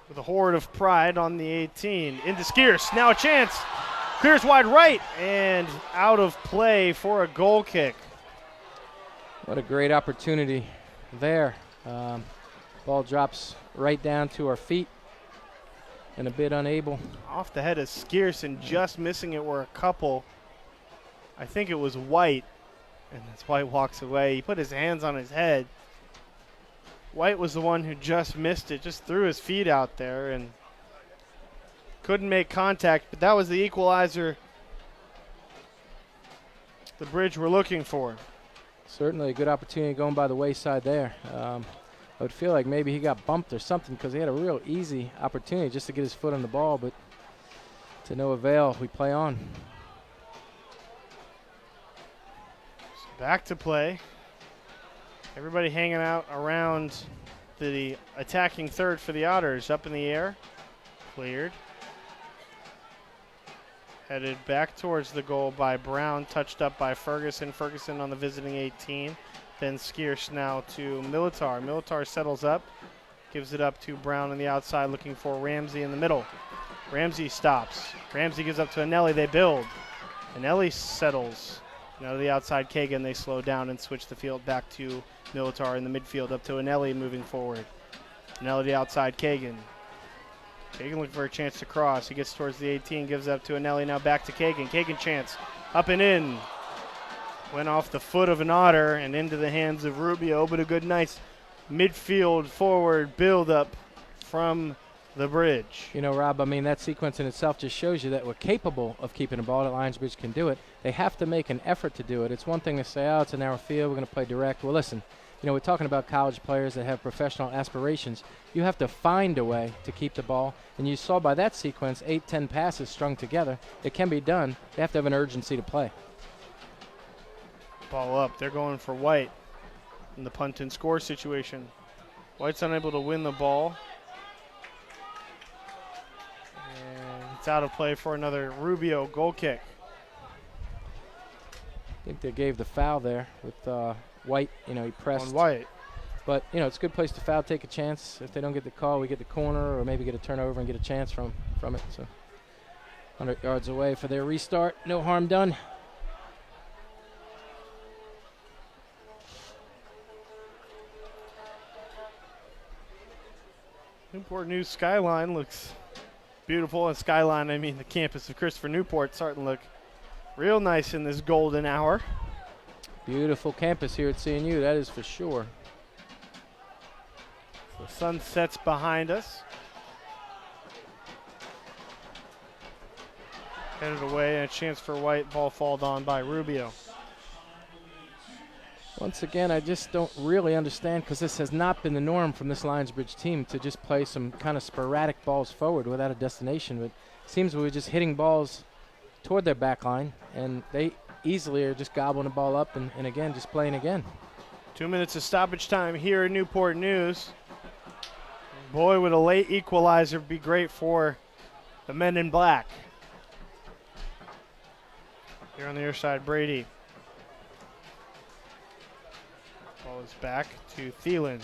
with a horde of pride on the 18, into Scearce, now a chance, clears wide right, and out of play for a goal kick. What a great opportunity there. Ball drops right down to our feet. And a bit unable. Off the head of Scearce, and just missing it were a couple. I think it was White, and as White walks away, he put his hands on his head. White was the one who just missed it, just threw his feet out there and couldn't make contact, but that was the equalizer the Bridge were looking for. Certainly a good opportunity going by the wayside there. I would feel like maybe he got bumped or something because he had a real easy opportunity just to get his foot on the ball, but to no avail. We play on. So back to play. Everybody hanging out around the attacking third for the Otters. Up in the air. Cleared. Headed back towards the goal by Brown. Touched up by Ferguson. Ferguson on the visiting 18. Then Scearce now to Militar. Militar settles up. Gives it up to Brown on the outside, looking for Ramsey in the middle. Ramsey stops. Ramsey gives up to Eneli. They build. Eneli settles. Now to the outside, Kagen. They slow down and switch the field back to Militar in the midfield, up to Eneli moving forward. Eneli to the outside, Kagen. Kagen looking for a chance to cross. He gets towards the 18, gives up to Eneli. Now back to Kagen. Kagen chance. Up and in. Went off the foot of an Otter and into the hands of Rubio, but a good nice midfield forward build-up from the bridge. You know, Rob, I mean, that sequence in itself just shows you that we're capable of keeping the ball, that Lionsbridge can do it. They have to make an effort to do it. It's one thing to say, oh, it's a narrow field, we're going to play direct. Well, listen, you know, we're talking about college players that have professional aspirations. You have to find a way to keep the ball. And you saw by that sequence, 8-10 passes strung together. It can be done. They have to have an urgency to play. Ball up. They're going for White in the punt and score situation. White's unable to win the ball. And it's out of play for another Rubio goal kick. I think they gave the foul there with White. You know, he pressed. On White. But, you know, it's a good place to foul, take a chance. If they don't get the call, we get the corner or maybe get a turnover and get a chance from it. So 100 yards away for their restart. No harm done. Newport News skyline looks beautiful. And skyline, I mean the campus of Christopher Newport, starting to look real nice in this golden hour. Beautiful campus here at CNU, that is for sure. The sun sets behind us. Headed away, and a chance for White. Ball falled on by Rubio. Once again, I just don't really understand, because this has not been the norm from this Lionsbridge team to just play some kind of sporadic balls forward without a destination. But it seems we're just hitting balls toward their back line, and they easily are just gobbling the ball up and again, just playing again. 2 minutes of stoppage time here at Newport News. Boy, would a late equalizer be great for the men in black. Here on the other side, Brady. Ball is back to Thielen.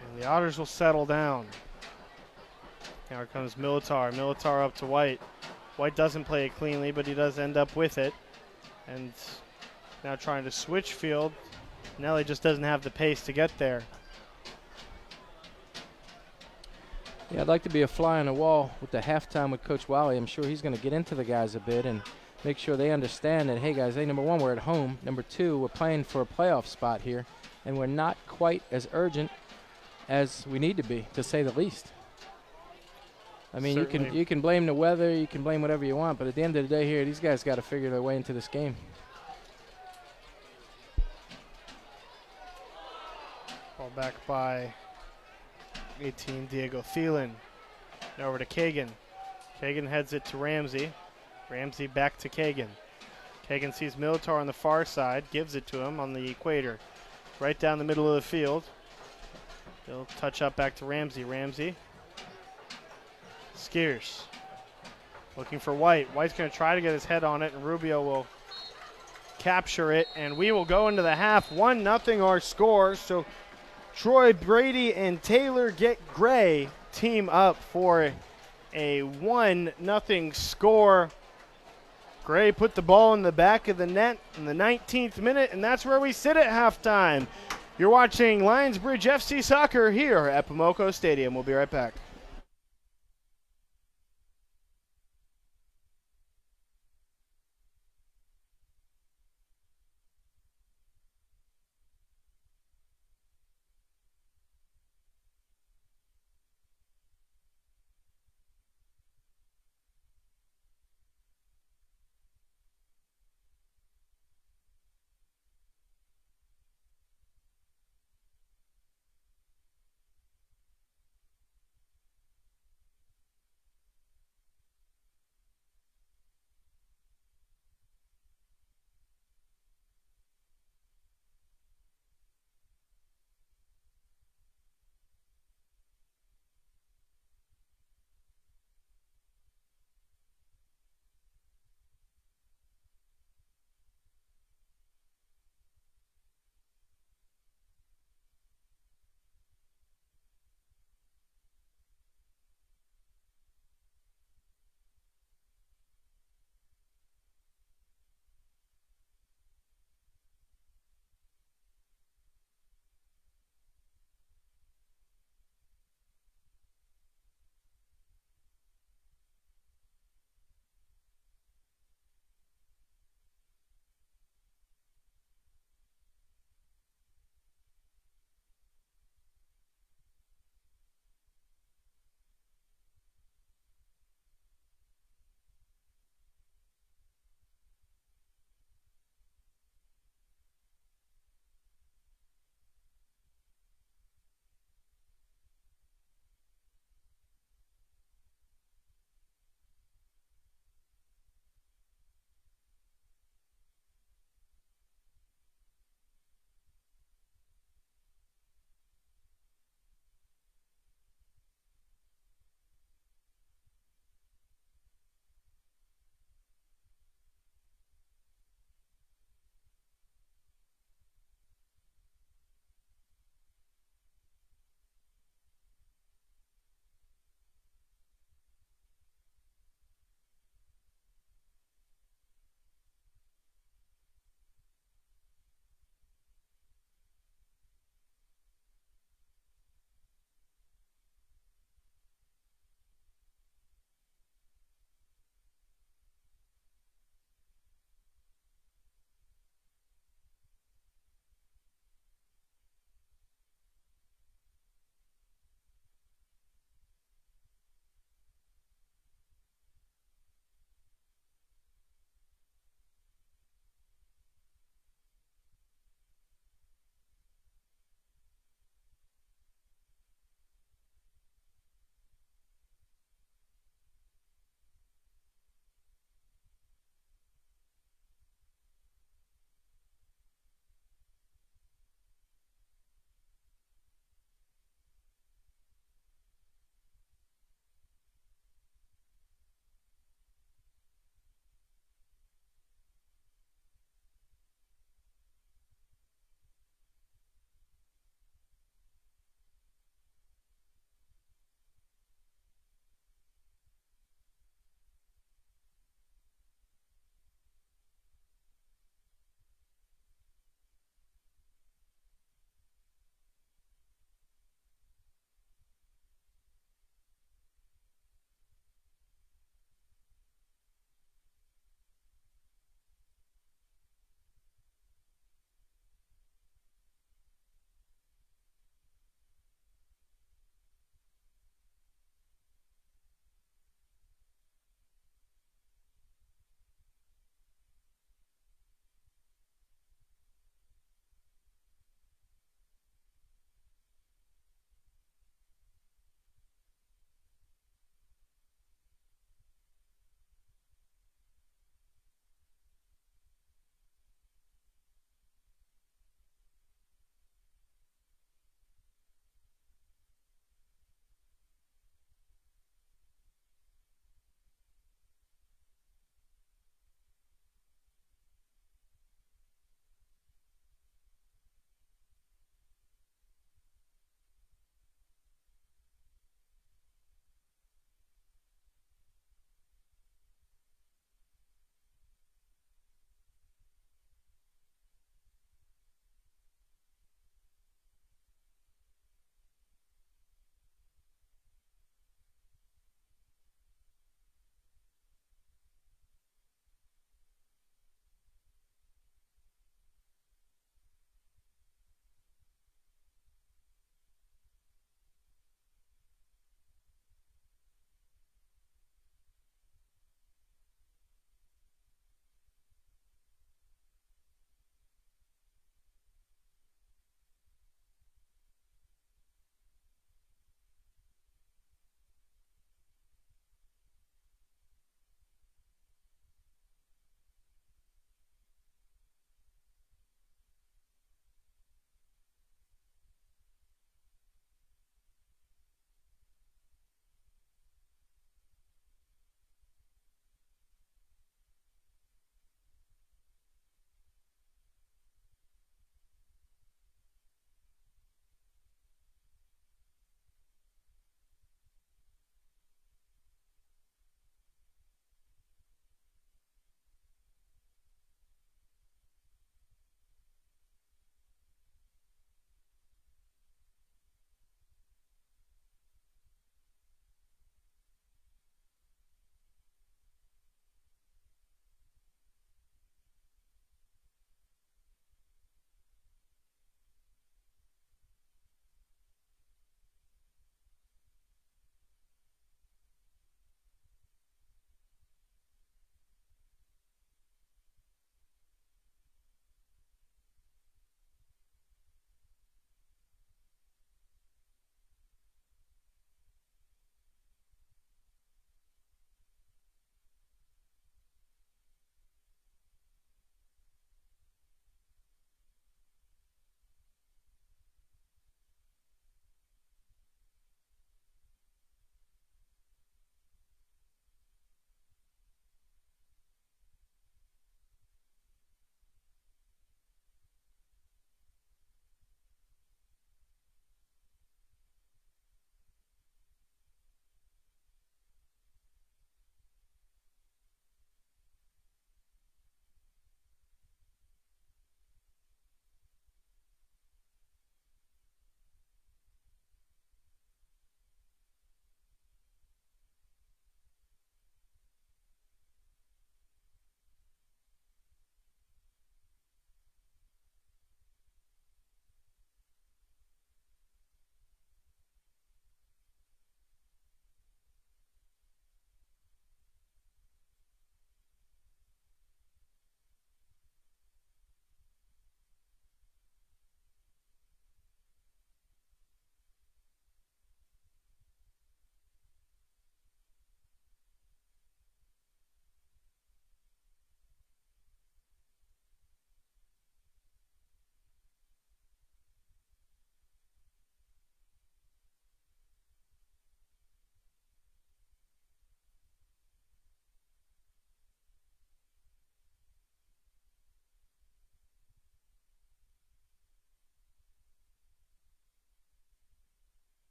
And the Otters will settle down. Now here comes Militar. Militar up to White. White doesn't play it cleanly, but he does end up with it. And now trying to switch field. Eneli just doesn't have the pace to get there. Yeah, I'd like to be a fly on the wall with the halftime with Coach Wally. I'm sure he's going to get into the guys a bit and make sure they understand that, hey, guys, number one, we're at home. Number two, we're playing for a playoff spot here, and we're not quite as urgent as we need to be, to say the least. I mean, you can blame the weather, you can blame whatever you want, but at the end of the day here, these guys got to figure their way into this game. Ball back by 18, Diego Thielen. Now over to Kagen. Kagen heads it to Ramsey. Ramsey back to Kagen. Kagen sees Militar on the far side, gives it to him on the equator. Right down the middle of the field. He'll touch up back to Ramsey. Ramsey. Scearce. Looking for White. White's going to try to get his head on it, and Rubio will capture it. And we will go into the half. 1-0 our score. So Troy Brady and Taylor Get Gray team up for a 1-0 score. Gray put the ball in the back of the net in the 19th minute, and that's where we sit at halftime. You're watching Lionsbridge FC Soccer here at Pomoco Stadium. We'll be right back.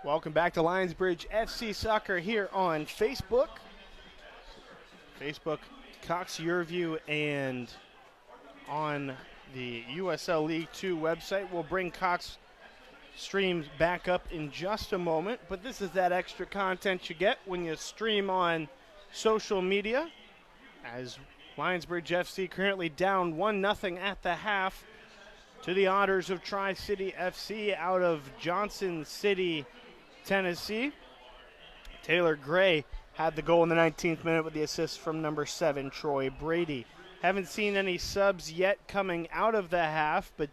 Welcome back to Lionsbridge FC Soccer here on Facebook. Facebook, Cox Your View, and on the USL League 2 website. We'll bring Cox streams back up in just a moment, but this is that extra content you get when you stream on social media. As Lionsbridge FC currently down 1-0 at the half to the Otters of Tri-City FC out of Johnson City, Tennessee. Taylor Gray had the goal in the 19th minute with the assist from number 7, Troy Brady. Haven't seen any subs yet coming out of the half, but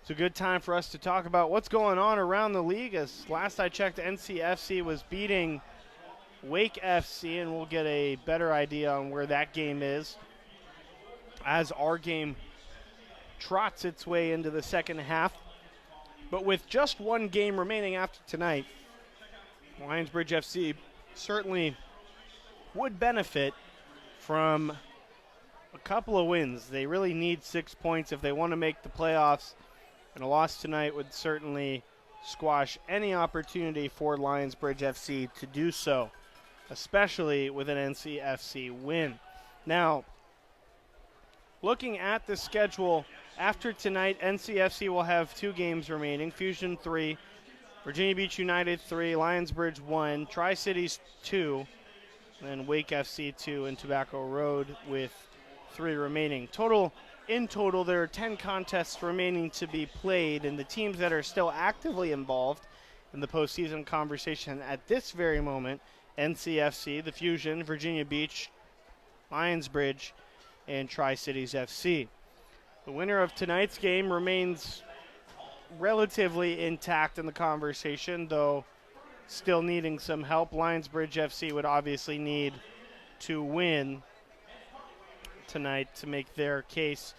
it's a good time for us to talk about what's going on around the league. As last I checked, NCFC was beating Wake FC, and we'll get a better idea on where that game is as our game trots its way into the second half. But with just one game remaining after tonight, Lionsbridge FC certainly would benefit from a couple of wins. They really need 6 points if they want to make the playoffs, and a loss tonight would certainly squash any opportunity for Lionsbridge FC to do so, especially with an NCFC win. Now, looking at the schedule, after tonight, NCFC will have 2 games remaining. Fusion 3, Virginia Beach United 3, Lionsbridge 1, Tri-Cities 2, and Wake FC 2, and Tobacco Road with 3 remaining. In total, there are 10 contests remaining to be played, and the teams that are still actively involved in the postseason conversation at this very moment: NCFC, the Fusion, Virginia Beach, Lionsbridge, and Tri-Cities FC. The winner of tonight's game remains relatively intact in the conversation, though still needing some help. Lionsbridge FC would obviously need to win tonight to make their case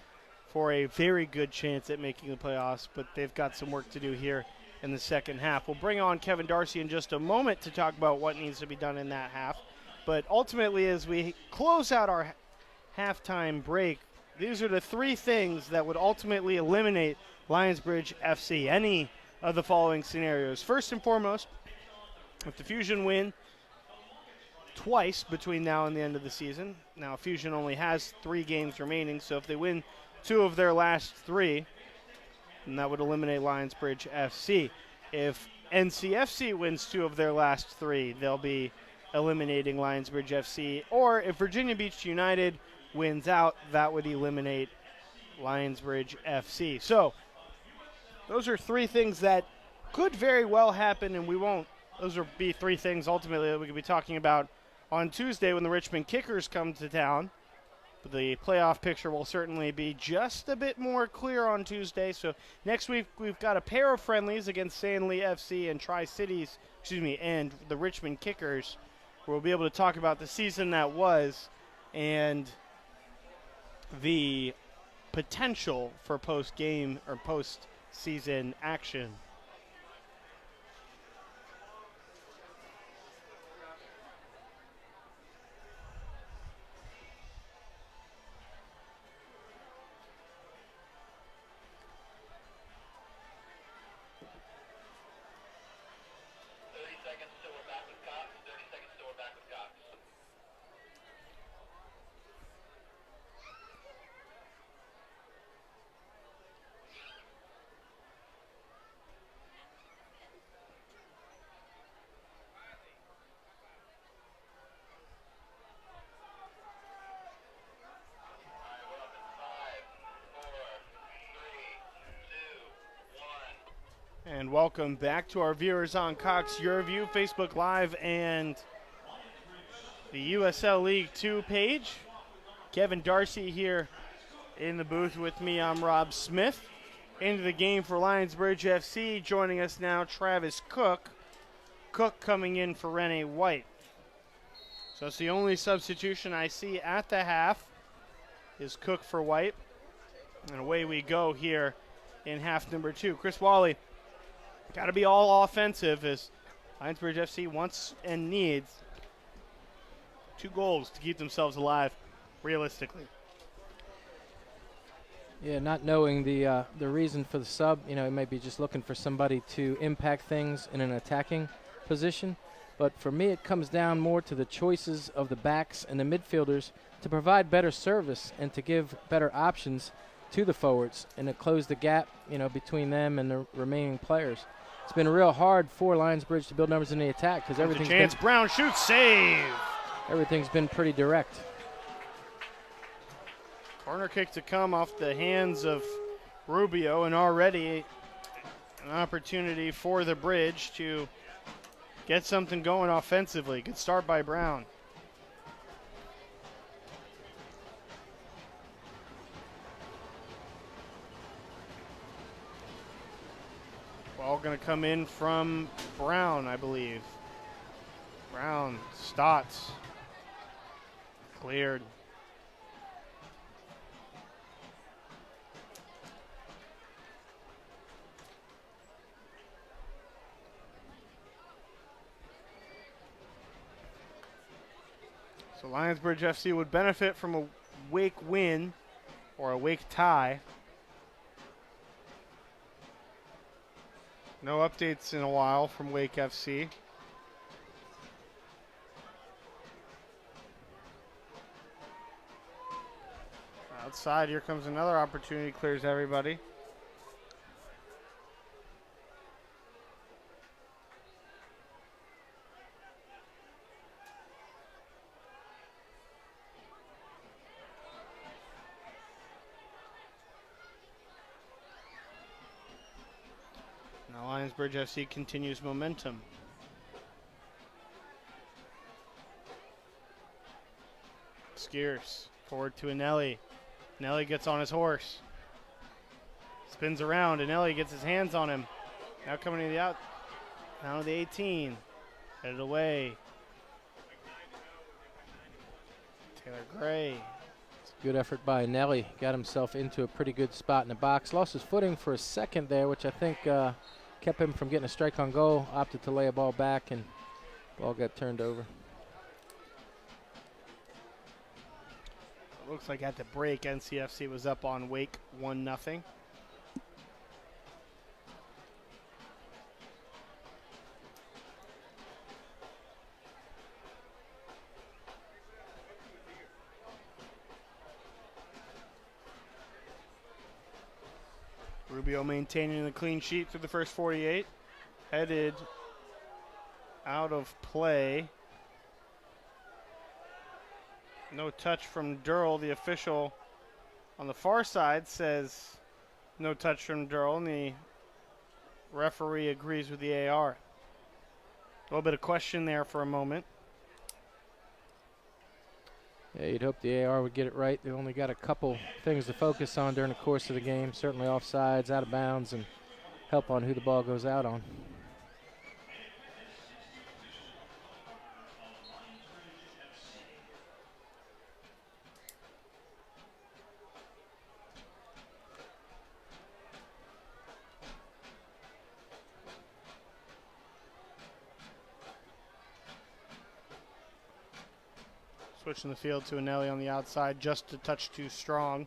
for a very good chance at making the playoffs, but they've got some work to do here in the second half. We'll bring on Kevin Darcy in just a moment to talk about what needs to be done in that half. But ultimately, as we close out our halftime break, these are the 3 things that would ultimately eliminate Lionsbridge FC. Any of the following scenarios. First and foremost, if the Fusion win twice between now and the end of the season. Now, Fusion only has 3 games remaining, so if they win 2 of their last 3, then that would eliminate Lionsbridge FC. If NCFC wins 2 of their last 3, they'll be eliminating Lionsbridge FC. Or if Virginia Beach United wins out, that would eliminate Lionsbridge FC. So those are 3 things that could very well happen, and we won't. Those will be 3 things ultimately that we could be talking about on Tuesday when the Richmond Kickers come to town. But the playoff picture will certainly be just a bit more clear on Tuesday. So next week we've got a pair of friendlies against Eneli FC and Tri-Cities, and the Richmond Kickers, where we'll be able to talk about the season that was and the potential for post-game or post-season action. And welcome back to our viewers on Cox Your View, Facebook Live, and the USL League 2 page. Kevin Darcy here in the booth with me. I'm Rob Smith. Into the game for Lionsbridge FC. Joining us now, Travis Cooke. Cooke coming in for Rene White. So it's the only substitution I see at the half is Cooke for White. And away we go here in half number 2. Chris Wally, got to be all offensive as Lionsbridge FC wants and needs 2 goals to keep themselves alive, realistically. Yeah, not knowing the reason for the sub, he may be just looking for somebody to impact things in an attacking position. But for me, it comes down more to the choices of the backs and the midfielders to provide better service and to give better options to the forwards and to close the gap, between them and the remaining players. It's been real hard for Lionsbridge to build numbers in the attack because Brown shoots, save. Everything's been pretty direct. Corner kick to come off the hands of Rubio, and already an opportunity for the Bridge to get something going offensively. Good start by Brown. Ball going to come in from Brown, I believe. Brown, Staats. Cleared. So Lionsbridge FC would benefit from a Wake win or a Wake tie. No updates in a while from Wake FC. Outside, here comes another opportunity, clears everybody. Now Lionsbridge FC continues momentum. Scearce forward to Eneli. Eneli gets on his horse. Spins around. Eneli gets his hands on him. Now coming to the out. Down to the 18. Headed away. Taylor Gray. Good effort by Eneli. Got himself into a pretty good spot in the box. Lost his footing for a second there, which I think kept him from getting a strike on goal. Opted to lay a ball back, and ball got turned over. Looks like at the break, NCFC was up on Wake 1-0. Rubio maintaining the clean sheet through the first 48. Headed out of play. No touch from Dearle. The official on the far side says no touch from Dearle, and the referee agrees with the AR. A little bit of question there for a moment. Yeah, you'd hope the AR would get it right. They've only got a couple things to focus on during the course of the game. Certainly offsides, out of bounds, and help on who the ball goes out on. Switching the field to Eneli on the outside, just a touch too strong.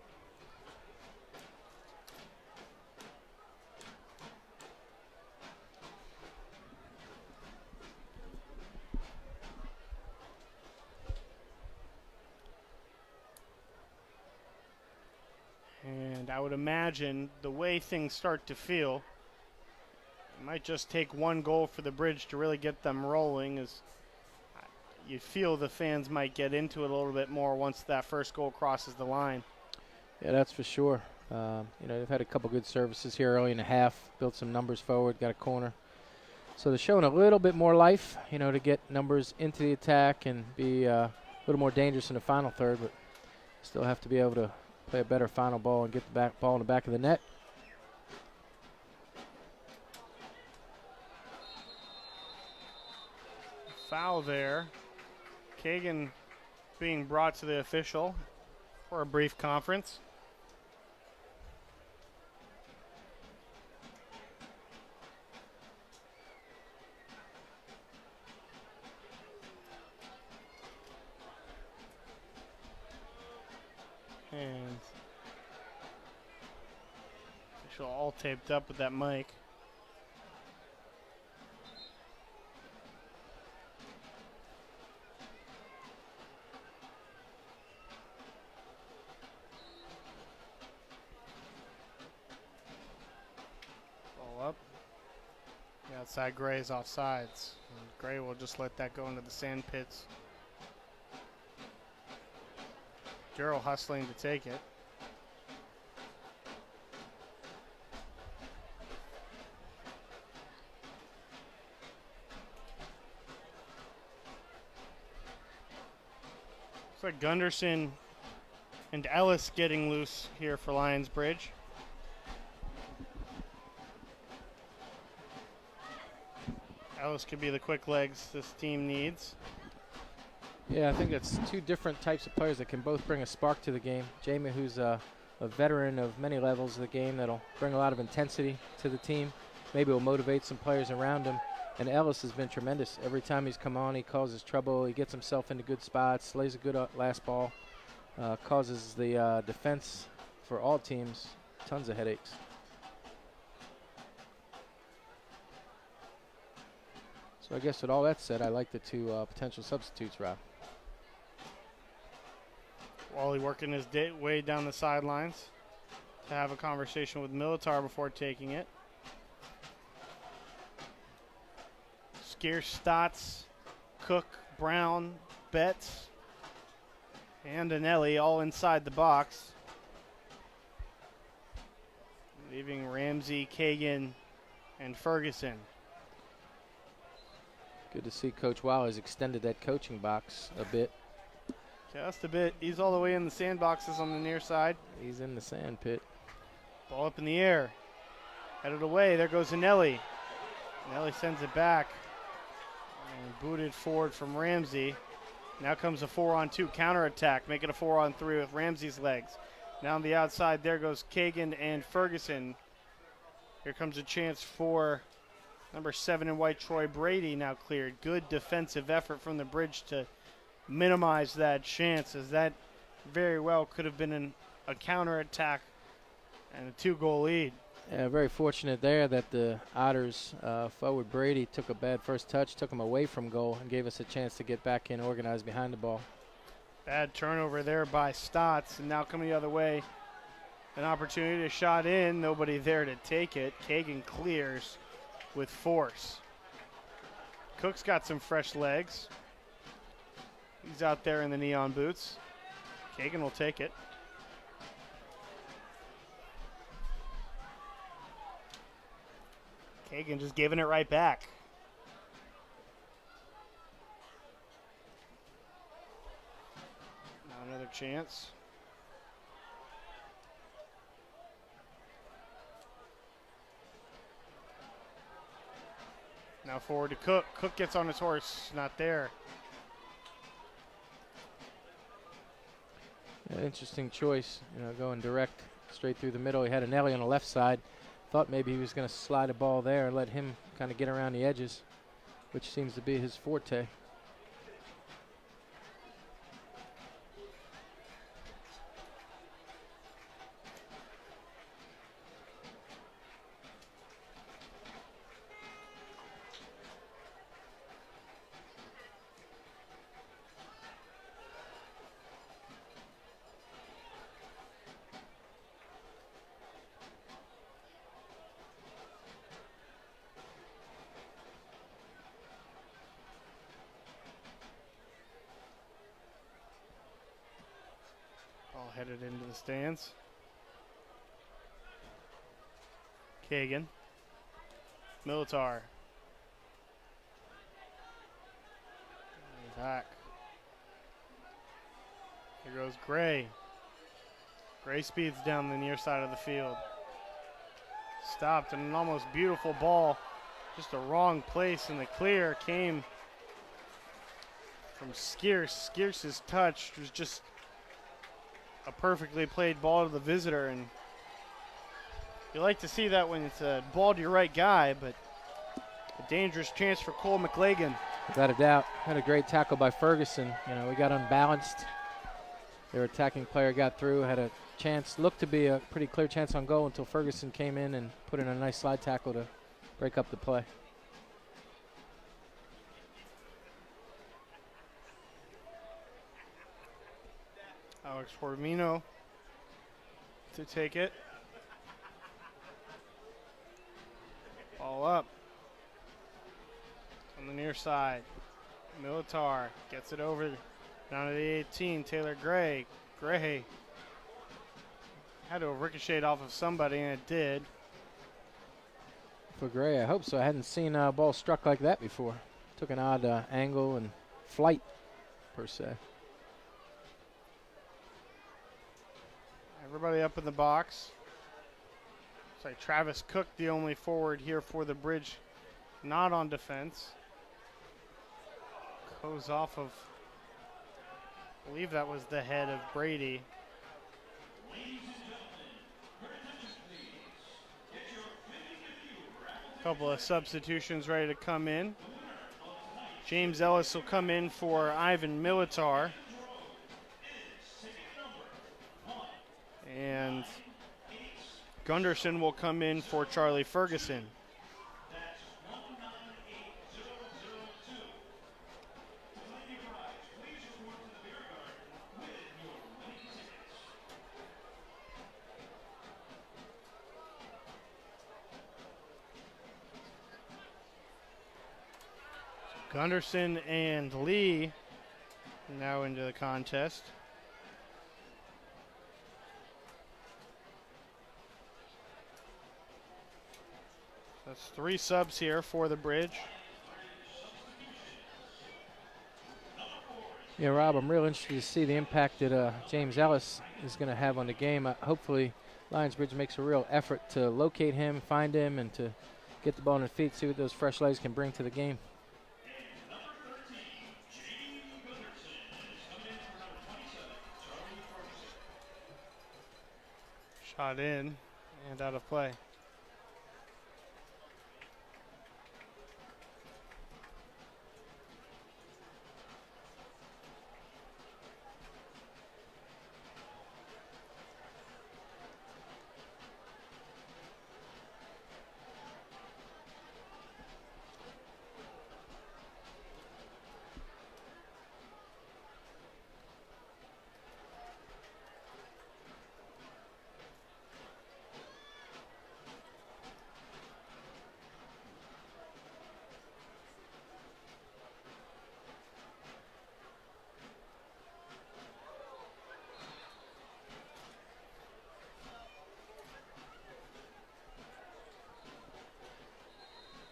And I would imagine the way things start to feel, it might just take one goal for the Bridge to really get them rolling, as you feel the fans might get into it a little bit more once that first goal crosses the line. Yeah, that's for sure. They've had a couple good services here early in the half, built some numbers forward, got a corner. So they're showing a little bit more life, to get numbers into the attack and be a little more dangerous in the final third, but still have to be able to play a better final ball and get the ball in the back of the net. Foul there. Kagen being brought to the official for a brief conference. And Feel all taped up with that mic. Ball up. The outside Gray is offsides. And Gray will just let that go into the sand pits. Dearle hustling to take it. Looks like Gunderson and Ellis getting loose here for Lionsbridge. Ellis could be the quick legs this team needs. Yeah, I think it's two different types of players that can both bring a spark to the game. Jamie, who's a veteran of many levels of the game, that'll bring a lot of intensity to the team. Maybe will motivate some players around him. And Ellis has been tremendous. Every time he's come on, he causes trouble. He gets himself into good spots, lays a good last ball, causes the defense for all teams tons of headaches. So I guess with all that said, I like the two potential substitutes, Rob. Wally working his way down the sidelines to have a conversation with Militar before taking it. Scearce, Staats, Cooke, Brown, Betz, and Eneli all inside the box. Leaving Ramsey, Kagen, and Ferguson. Good to see Coach Waller's extended that coaching box a bit. Just a bit. He's all the way in the sandboxes on the near side. He's in the sand pit. Ball up in the air. Headed away. There goes Eneli. Eneli sends it back. And booted forward from Ramsey. Now comes a 4-on-2 counterattack. Make it a 4-on-3 with Ramsey's legs. Now on the outside, there goes Kagen and Ferguson. Here comes a chance for number 7 in white, Troy Brady, now cleared. Good defensive effort from the bridge to minimize that chance, as that very well could have been a counterattack and a 2-goal lead. Yeah, very fortunate there that the Otters forward Brady took a bad first touch, took him away from goal, and gave us a chance to get back in organized behind the ball. Bad turnover there by Staats, and now coming the other way, an opportunity to shot in. Nobody there to take it. Kagen clears with force. Cooke's got some fresh legs. He's out there in the neon boots. Kagen will take it. Kagen just giving it right back. Now another chance. Now forward to Cooke. Cooke gets on his horse. Not there. Yeah, interesting choice, going direct straight through the middle. He had Eneli on the left side. Thought maybe he was going to slide a ball there and let him kind of get around the edges, which seems to be his forte. Ball headed into the stands. Kagen. Militar. Back. Here goes Gray. Gray speeds down the near side of the field. Stopped, and an almost beautiful ball. Just a wrong place, and the clear came from Scearce. Scearce's touch was just a perfectly played ball to the visitor, and you like to see that when it's a ball to your right guy, but a dangerous chance for Cole McLagan. Without a doubt. Had a great tackle by Ferguson. We got unbalanced. Their attacking player got through, had a chance, looked to be a pretty clear chance on goal until Ferguson came in and put in a nice slide tackle to break up the play. Alex Formino to take it. Ball up. On the near side. Militar gets it over down to the 18. Taylor Gray. Gray had to ricochet off of somebody, and it did. For Gray, I hope so. I hadn't seen a ball struck like that before. Took an odd angle and flight, per se. Everybody up in the box. It's like Travis Cooke, the only forward here for the Bridge, not on defense. Goes off of, I believe that was the head of Brady. Couple of substitutions ready to come in. James Ellis will come in for Ivan Militar. And Gunderson will come in for Charlie Ferguson. Gunderson and Lee now into the contest. That's 3 subs here for the Bridge. Yeah, Rob, I'm real interested to see the impact that James Ellis is going to have on the game. Hopefully, Lionsbridge makes a real effort to locate him, find him, and to get the ball on his feet, see what those fresh legs can bring to the game. Shot in and out of play.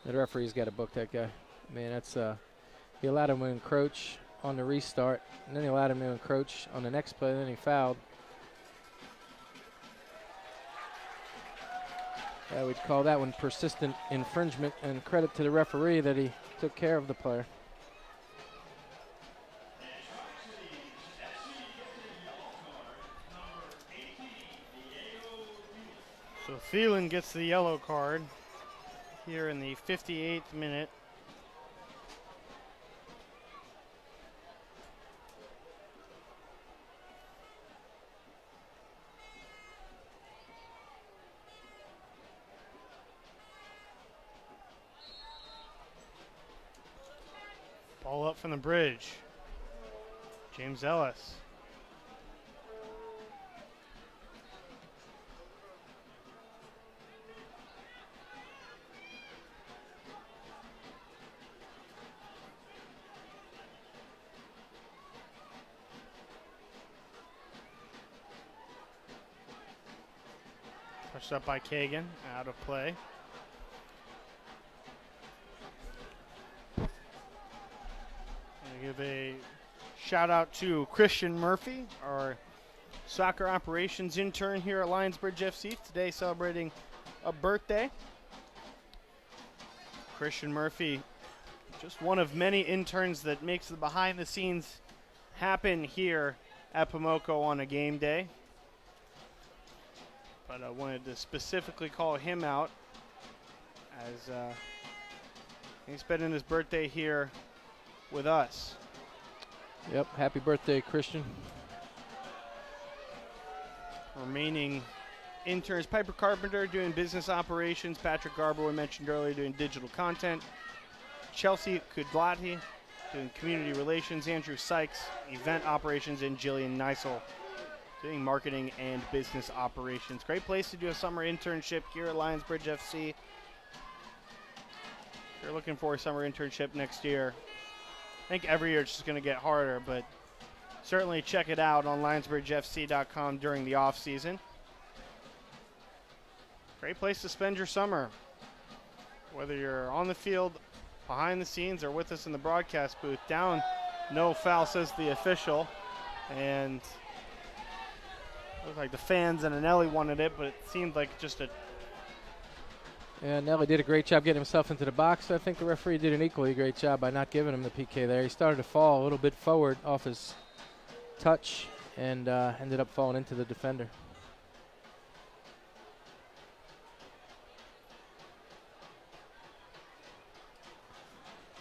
The referee's got to book that guy. Man, that's he allowed him to encroach on the restart, and then he allowed him to encroach on the next play, and then he fouled. I would call that one persistent infringement, and credit to the referee that he took care of the player. So Thielen gets the yellow card here in the 58th minute. Ball up from the Bridge. James Ellis. Pushed up by Kagen, out of play. Give a shout out to Christian Murphy, our soccer operations intern here at Lionsbridge FC, today celebrating a birthday. Christian Murphy, just one of many interns that makes the behind the scenes happen here at Pomoco on a game day. But I wanted to specifically call him out as he's spending his birthday here with us. Yep, happy birthday, Christian. remaining interns: Piper Carpenter doing business operations, Patrick Garber, we mentioned earlier, doing digital content, Chelsea Kudlati doing community relations, Andrew Sykes event operations, and Jillian Neisel doing marketing and business operations. Great place to do a summer internship here at Lionsbridge FC. If you're looking for a summer internship next year, I think every year it's just going to get harder, but certainly check it out on lionsbridgefc.com during the off season. Great place to spend your summer, whether you're on the field, behind the scenes, or with us in the broadcast booth. Down, no foul, says the official, and looked like the fans and Eneli wanted it, but it seemed like just a... Yeah, Eneli did a great job getting himself into the box. I think the referee did an equally great job by not giving him the PK there. He started to fall a little bit forward off his touch and ended up falling into the defender.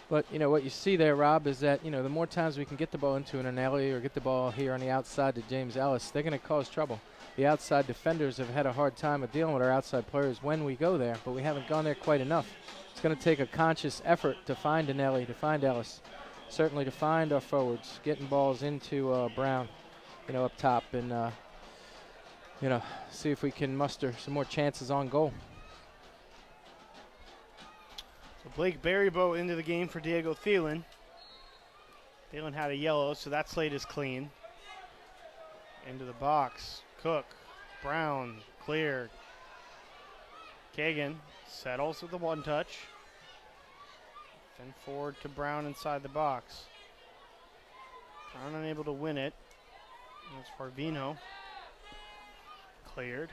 But, you know, what you see there, Rob, is that, you know, the more times we can get the ball into an Eneli or get the ball here on the outside to James Ellis, they're going to cause trouble. The outside defenders have had a hard time of dealing with our outside players when we go there, but we haven't gone there quite enough. It's going to take a conscious effort to find Eneli, to find Ellis, certainly to find our forwards, getting balls into Brown, you know, up top, and, you know, see if we can muster some more chances on goal. Blake Berrybow into the game for Diego Thielen. Thielen had a yellow, so that slate is clean. Into the box. Cooke, Brown, cleared. Kagen settles with the one touch. Then forward to Brown inside the box. Brown unable to win it. That's Farvino. Cleared.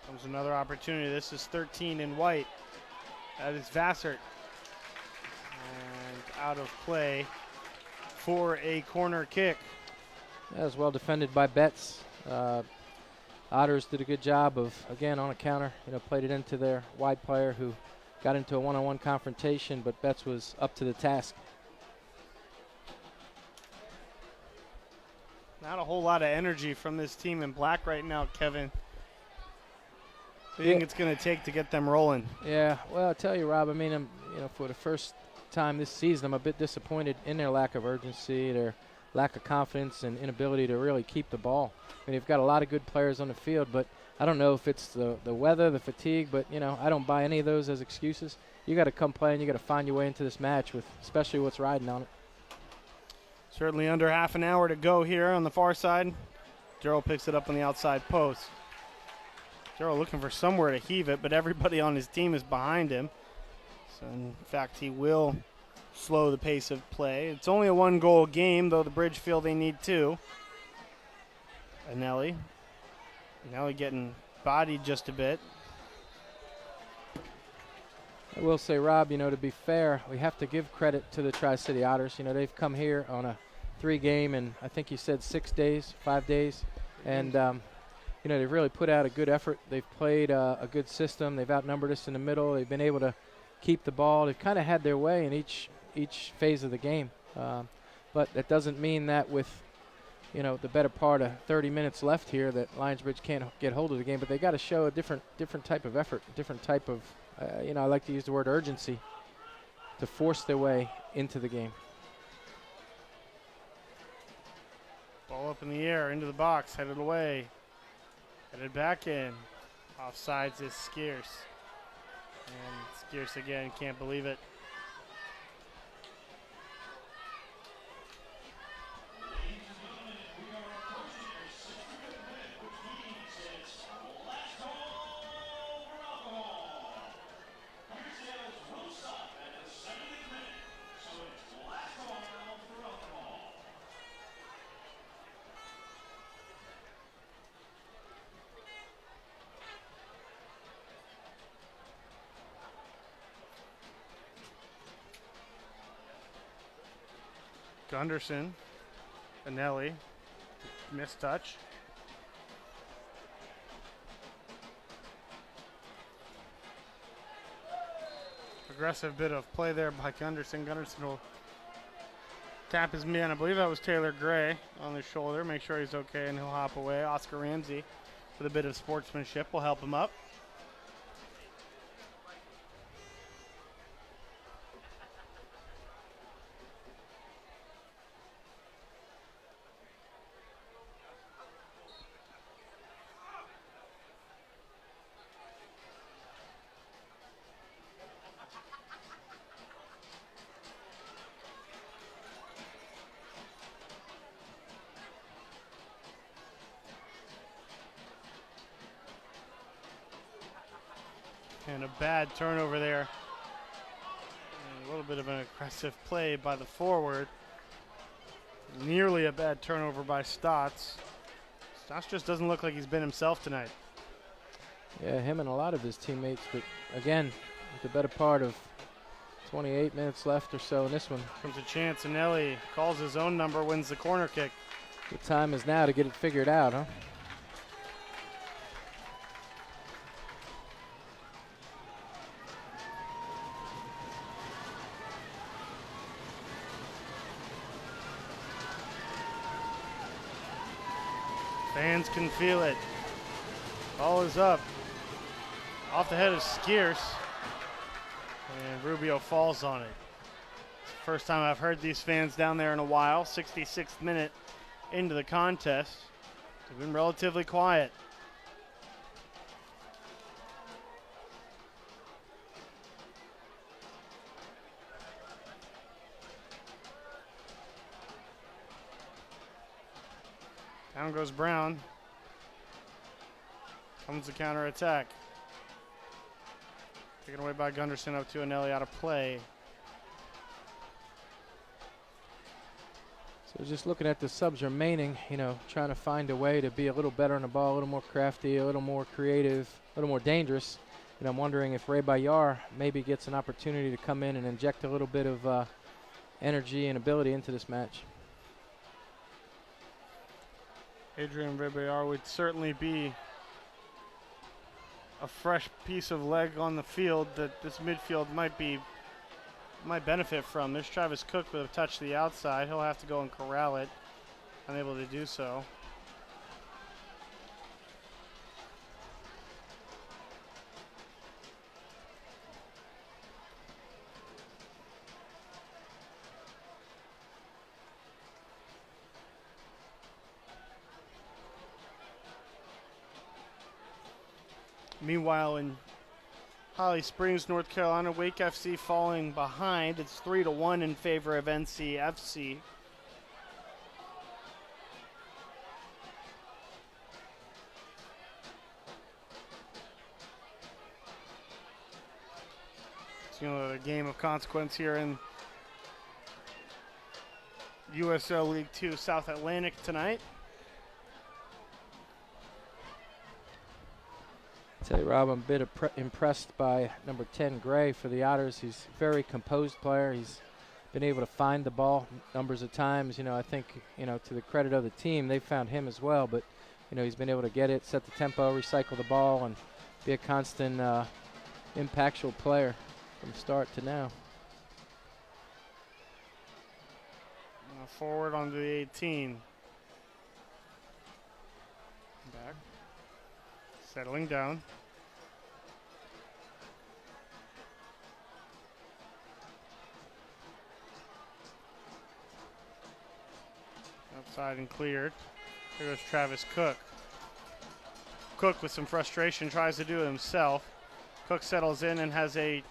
Comes another opportunity. This is 13 in white. That is Vassart. And out of play for a corner kick. That was well defended by Betz. Otters did a good job of, again, on a counter, you know, played it into their wide player who got into a one-on-one confrontation, but Betz was up to the task. Not a whole lot of energy from this team in black right now, Kevin. What do you think it's going to take to get them rolling? Yeah, well, I'll tell you, Rob, I mean, you know, for the first time this season, I'm a bit disappointed in their lack of urgency, their lack of confidence and inability to really keep the ball. I mean, they've got a lot of good players on the field, but I don't know if it's the weather, the fatigue, but, you know, I don't buy any of those as excuses. You got to come play and you got to find your way into this match with especially what's riding on it. Certainly under half an hour to go here on the far side. Dearle picks it up on the outside post. Dearle looking for somewhere to heave it, but everybody on his team is behind him. So, in fact, he will slow the pace of play. It's only a one-goal game, though the Bridge feel they need two. Eneli getting bodied just a bit. I will say, Rob, you know, to be fair, we have to give credit to the Tri-City Otters. You know, they've come here on a 3-game and I think you said 5 days. And, you know, they've really put out a good effort. They've played a good system. They've outnumbered us in the middle. They've been able to keep the ball. They've kind of had their way in each phase of the game. But that doesn't mean that with, you know, the better part of 30 minutes left here that Lionsbridge can't get hold of the game. But they got to show a different type of effort, a different type of, you know, I like to use the word urgency to force their way into the game. Ball up in the air, into the box, headed away. Headed back in. Offsides is Scearce. And Scearce again, can't believe it. Gunderson, Eneli, missed touch. Aggressive bit of play there by Gunderson. Gunderson will tap his man. I believe that was Taylor Gray on his shoulder. Make sure he's okay, and he'll hop away. Oscar Ramsey, with a bit of sportsmanship, will help him up. And a bad turnover there. And a little bit of an aggressive play by the forward. Nearly a bad turnover by Staats. Staats just doesn't look like he's been himself tonight. Yeah, him and a lot of his teammates, but again, with the better part of 28 minutes left or so in this one. Comes a chance. Eneli calls his own number, wins the corner kick. The time is now to get it figured out, huh? Fans can feel it. Ball is up. Off the head of Scearce. And Rubio falls on it. It's the first time I've heard these fans down there in a while. 66th minute into the contest. They've been relatively quiet. Down goes Brown. Comes the counterattack. Taken away by Gunderson, up to Eneli, out of play. So just looking at the subs remaining, you know, trying to find a way to be a little better on the ball, a little more crafty, a little more creative, a little more dangerous. And I'm wondering if Rebollar maybe gets an opportunity to come in and inject a little bit of energy and ability into this match. Adrian Rebollar would certainly be a fresh piece of leg on the field that this midfield might benefit from. There's Travis Cooke with a touch to the outside. He'll have to go and corral it. Unable to do so. Meanwhile, in Holly Springs, North Carolina, Wake FC falling behind. It's 3-1 in favor of NCFC. It's, you know, a game of consequence here in USL League 2 South Atlantic tonight. Tell you, Rob, I'm a bit impressed by number 10, Gray, for the Otters. He's a very composed player. He's been able to find the ball numbers of times. You know, I think, you know, to the credit of the team, they found him as well. But, you know, he's been able to get it, set the tempo, recycle the ball, and be a constant impactful player from start to now. Forward onto the 18. Back. Settling down. Outside and cleared. Here goes Travis Cooke. Cooke with some frustration tries to do it himself. Cooke settles in and has a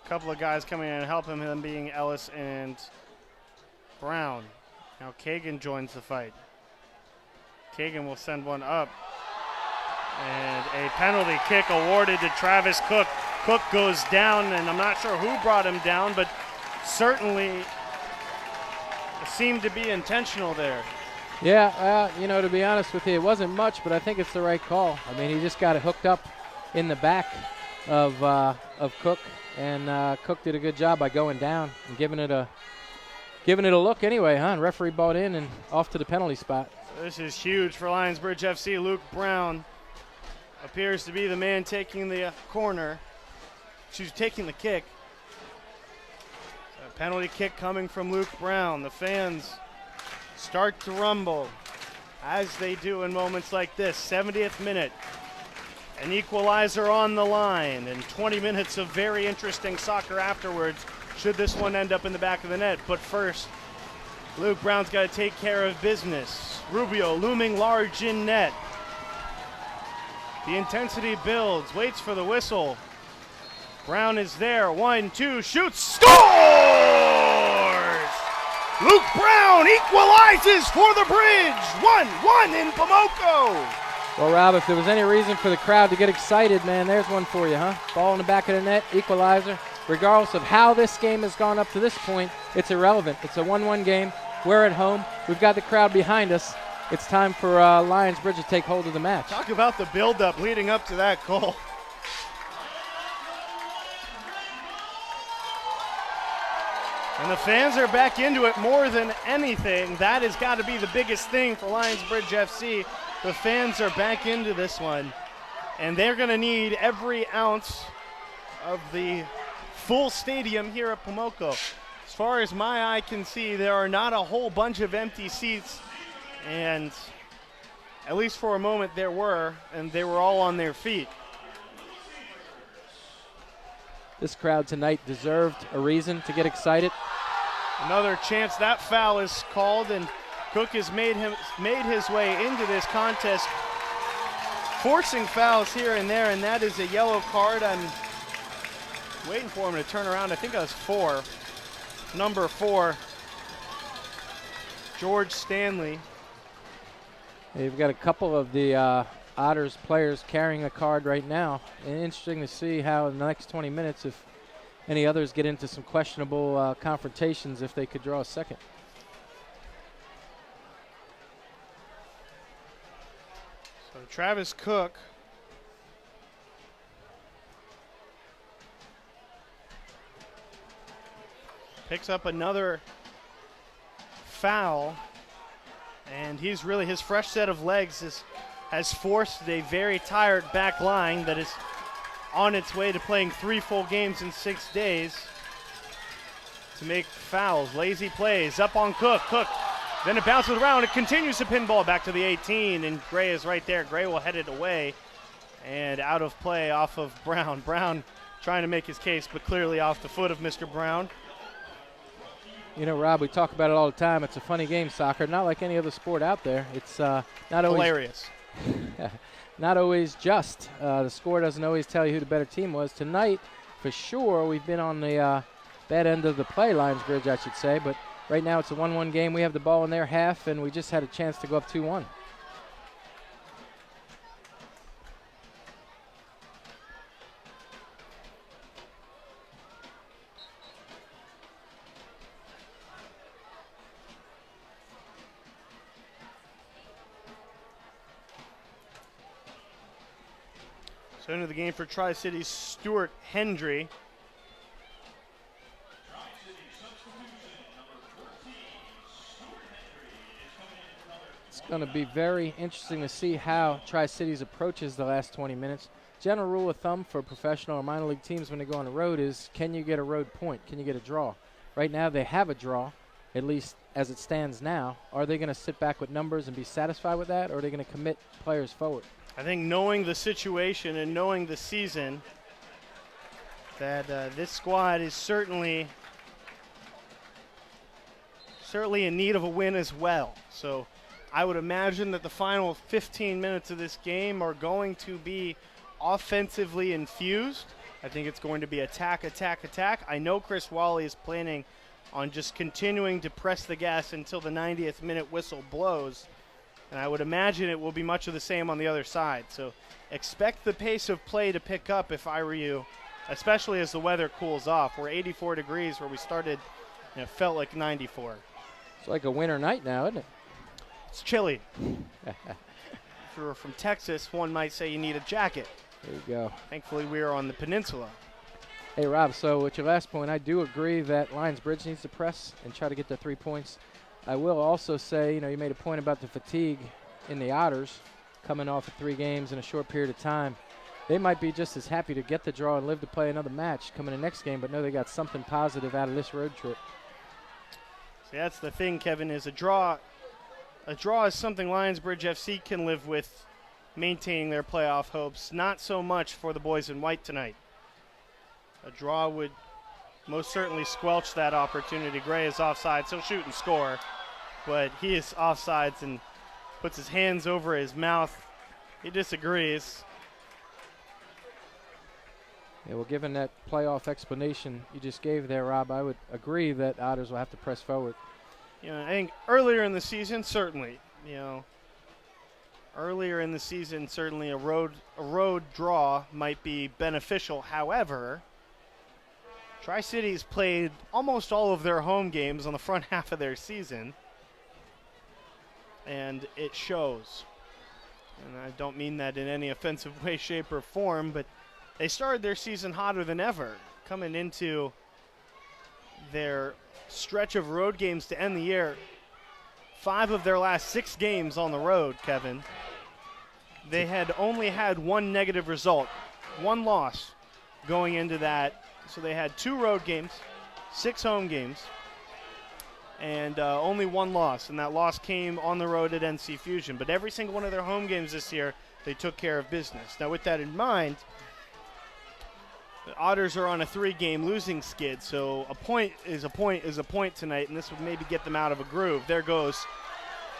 couple of guys coming in and help him, them being Ellis and Brown. Now Kagen joins the fight. Kagen will send one up. And a penalty kick awarded to Travis Cooke. Cooke goes down, and I'm not sure who brought him down, but certainly it seemed to be intentional there. Yeah, you know, to be honest with you, it wasn't much, but I think it's the right call. I mean, he just got it hooked up in the back of Cooke, and Cooke did a good job by going down and giving it a look anyway, huh? And referee bought in and off to the penalty spot. So this is huge for Lionsbridge FC. Luke Brown appears to be the man taking the corner. She's taking the kick. Penalty kick coming from Luke Brown. The fans start to rumble, as they do in moments like this. 70th minute. An equalizer on the line, and 20 minutes of very interesting soccer afterwards, should this one end up in the back of the net. But first, Luke Brown's got to take care of business. Rubio looming large in net. The intensity builds, waits for the whistle. Brown is there, 1-2, shoots, scores! Luke Brown equalizes for the Bridge, 1-1 in Pomoco. Well, Rob, if there was any reason for the crowd to get excited, man, there's one for you, huh? Ball in the back of the net, equalizer. Regardless of how this game has gone up to this point, it's irrelevant. It's a 1-1 game. We're at home. We've got the crowd behind us. It's time for Lionsbridge to take hold of the match. Talk about the build-up leading up to that goal. And the fans are back into it more than anything. That has got to be the biggest thing for Lionsbridge FC. The fans are back into this one, and they're going to need every ounce of the full stadium here at Pomoco. As far as my eye can see, there are not a whole bunch of empty seats, and at least for a moment there were, and they were all on their feet. This crowd tonight deserved a reason to get excited. Another chance. That foul is called, and Cooke has made his way into this contest, forcing fouls here and there, and that is a yellow card. I'm waiting for him to turn around. I think that was 4. Number 4, George Stanley. You've got a couple of the Otters players carrying a card right now. And interesting to see how in the next 20 minutes, if any others get into some questionable confrontations, if they could draw a second. So Travis Cooke picks up another foul, and he's really, his fresh set of legs has forced a very tired back line that is on its way to playing 3 full games in 6 days to make fouls. Lazy plays up on Cooke. Cooke, then it bounces around. It continues to pinball back to the 18, and Gray is right there. Gray will head it away, and out of play off of Brown. Brown trying to make his case, but clearly off the foot of Mr. Brown. You know, Rob, we talk about it all the time. It's a funny game, soccer. Not like any other sport out there. It's not always hilarious. Not always just. The score doesn't always tell you who the better team was. Tonight, for sure, we've been on the bad end of the play, Lionsbridge, I should say. But right now it's a 1-1 game. We have the ball in their half, and we just had a chance to go up 2-1. So into the game for Tri-City's Stuart Hendry. It's going to be very interesting to see how Tri-Cities approaches the last 20 minutes. General rule of thumb for professional or minor league teams when they go on the road is, can you get a road point? Can you get a draw? Right now they have a draw, at least as it stands now. Are they going to sit back with numbers and be satisfied with that, or are they going to commit players forward? I think knowing the situation and knowing the season, that this squad is certainly in need of a win as well. So I would imagine that the final 15 minutes of this game are going to be offensively infused. I think it's going to be attack, attack, attack. I know Chris Wally is planning on just continuing to press the gas until the 90th minute whistle blows. And I would imagine it will be much of the same on the other side. So expect the pace of play to pick up if I were you, especially as the weather cools off. We're 84 degrees where we started, and it felt like 94. It's like a winter night now, isn't it? It's chilly. If you're from Texas, one might say you need a jacket. There you go. Thankfully, we are on the peninsula. Hey, Rob, so with your last point, I do agree that Lionsbridge needs to press and try to get the 3 points. I will also say, you made a point about the fatigue in the Otters coming off of 3 games in a short period of time. they might be just as happy to get the draw and live to play another match coming in the next game, but know they got something positive out of this road trip. See, that's the thing, Kevin, is a draw is something Lionsbridge FC can live with, maintaining their playoff hopes. Not so much for the boys in white tonight. A draw would most certainly squelch that opportunity. Gray is offside, so he'll shoot and score. But he is offsides and puts his hands over his mouth. He disagrees. Yeah, well, given that playoff explanation you just gave there, Rob, I would agree that Otters will have to press forward. I think earlier in the season, certainly, a road draw might be beneficial. However, Tri-Cities played almost all of their home games on the front half of their season, and it shows. And I don't mean that in any offensive way, shape, or form, but they started their season hotter than ever, coming into their stretch of road games to end the year. 5 of their last 6 games on the road, Kevin, they had only had 1 negative result, 1 loss going into that. So they had 2 road games, 6 home games, and only 1 loss. And that loss came on the road at NC Fusion. But every single one of their home games this year, they took care of business. Now, with that in mind, the Otters are on a 3-game losing skid. So a point is a point tonight, and this would maybe get them out of a groove. There goes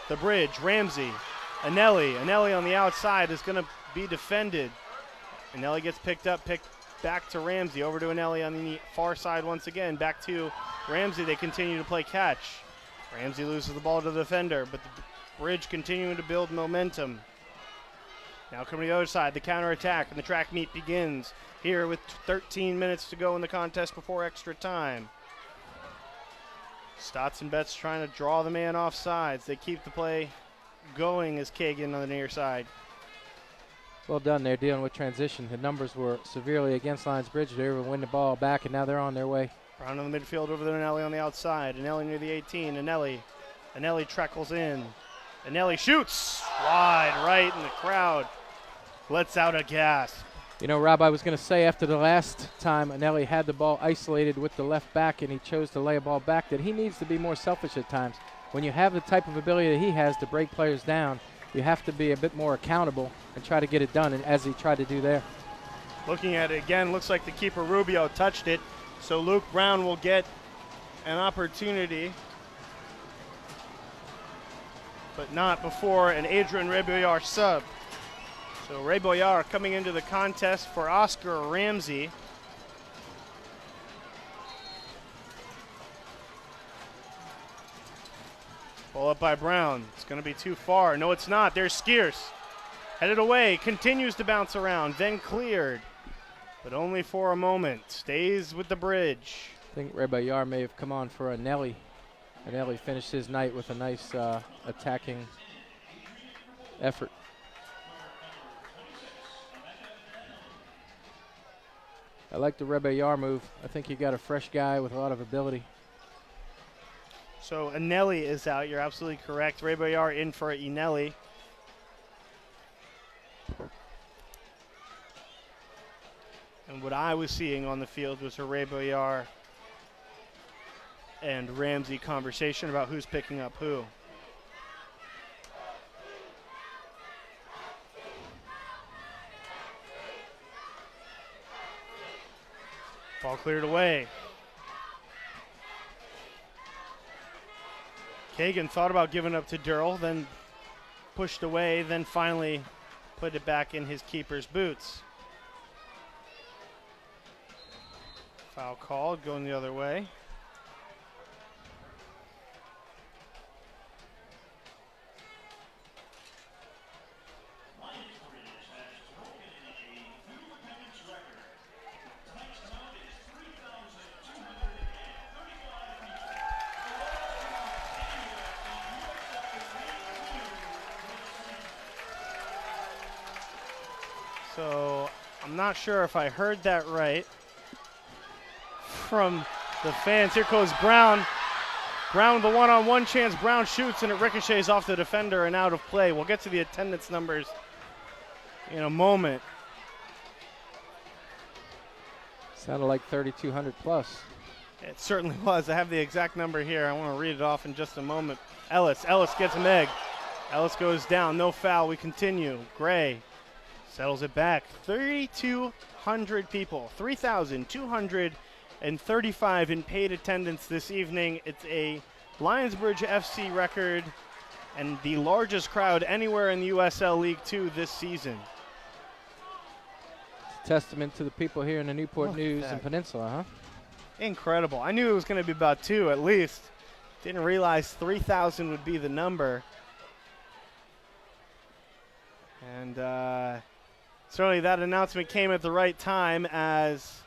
the bridge. Ramsey, Eneli on the outside is going to be defended. Eneli gets picked back to Ramsey, over to Eneli on the far side once again. Back to Ramsey, they continue to play catch. Ramsey loses the ball to the defender, but the bridge continuing to build momentum. Now coming to the other side, the counterattack, and the track meet begins here with 13 minutes to go in the contest before extra time. Staats and Betz trying to draw the man off sides. They keep the play going as Kagen on the near side. Well done there, dealing with transition. The numbers were severely against Lionsbridge. They were able to win the ball back, and now they're on their way. Brown in the midfield, over to Eneli on the outside. Eneli near the 18. Eneli treckles in. Eneli shoots wide right, and the crowd lets out a gasp. Rob, I was going to say after the last time Eneli had the ball isolated with the left back and he chose to lay a ball back, that he needs to be more selfish at times. When you have the type of ability that he has to break players down, you have to be a bit more accountable and try to get it done, and as he tried to do there. Looking at it again, looks like the keeper Rubio touched it, so Luke Brown will get an opportunity, but not before an Adrian Rebollar sub. So Rebollar coming into the contest for Oscar Ramsey. Ball up by Brown. It's going to be too far. No, it's not. There's Scearce. Headed away. Continues to bounce around. Then cleared. But only for a moment. Stays with the bridge. I think Rebollar may have come on for Eneli. Eneli finished his night with a nice attacking effort. I like the Rebollar move. I think you got a fresh guy with a lot of ability. So Eneli is out. You're absolutely correct. Rebollar in for Eneli. And what I was seeing on the field was a Rebollar and Ramsey conversation about who's picking up who. Ball cleared away. Kagen thought about giving up to Dearle, then pushed away, then finally put it back in his keeper's boots. Foul called, going the other way. So I'm not sure if I heard that right from the fans. Here goes Brown. Brown with the one-on-one chance. Brown shoots and it ricochets off the defender and out of play. We'll get to the attendance numbers in a moment. Sounded like 3,200 plus. It certainly was. I have the exact number here. I want to read it off in just a moment. Ellis gets an egg. Ellis goes down. No foul. We continue. Gray settles it back. 3,200 people. 3,235 in paid attendance this evening. It's a Lionsbridge FC record and the largest crowd anywhere in the USL League 2 this season. It's a testament to the people here in the Newport News and Peninsula, huh? Incredible. I knew it was going to be about 2 at least. Didn't realize 3,000 would be the number. And certainly that announcement came at the right time, as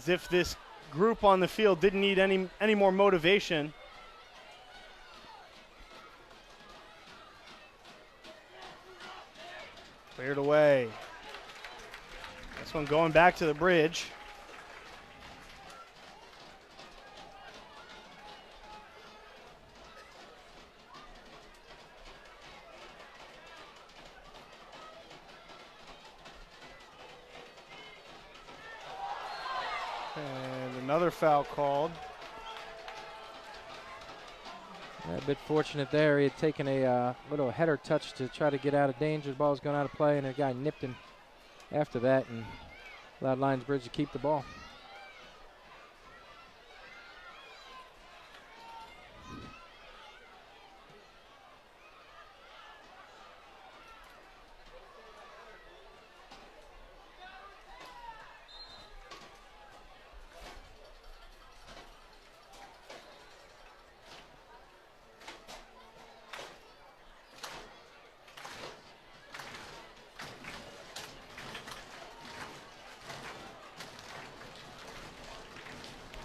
if this group on the field didn't need any more motivation. Cleared away. This one going back to the bridge. And another foul called. A bit fortunate there. He had taken a little header touch to try to get out of danger. The ball was going out of play, and a guy nipped him after that and allowed Lionsbridge to keep the ball.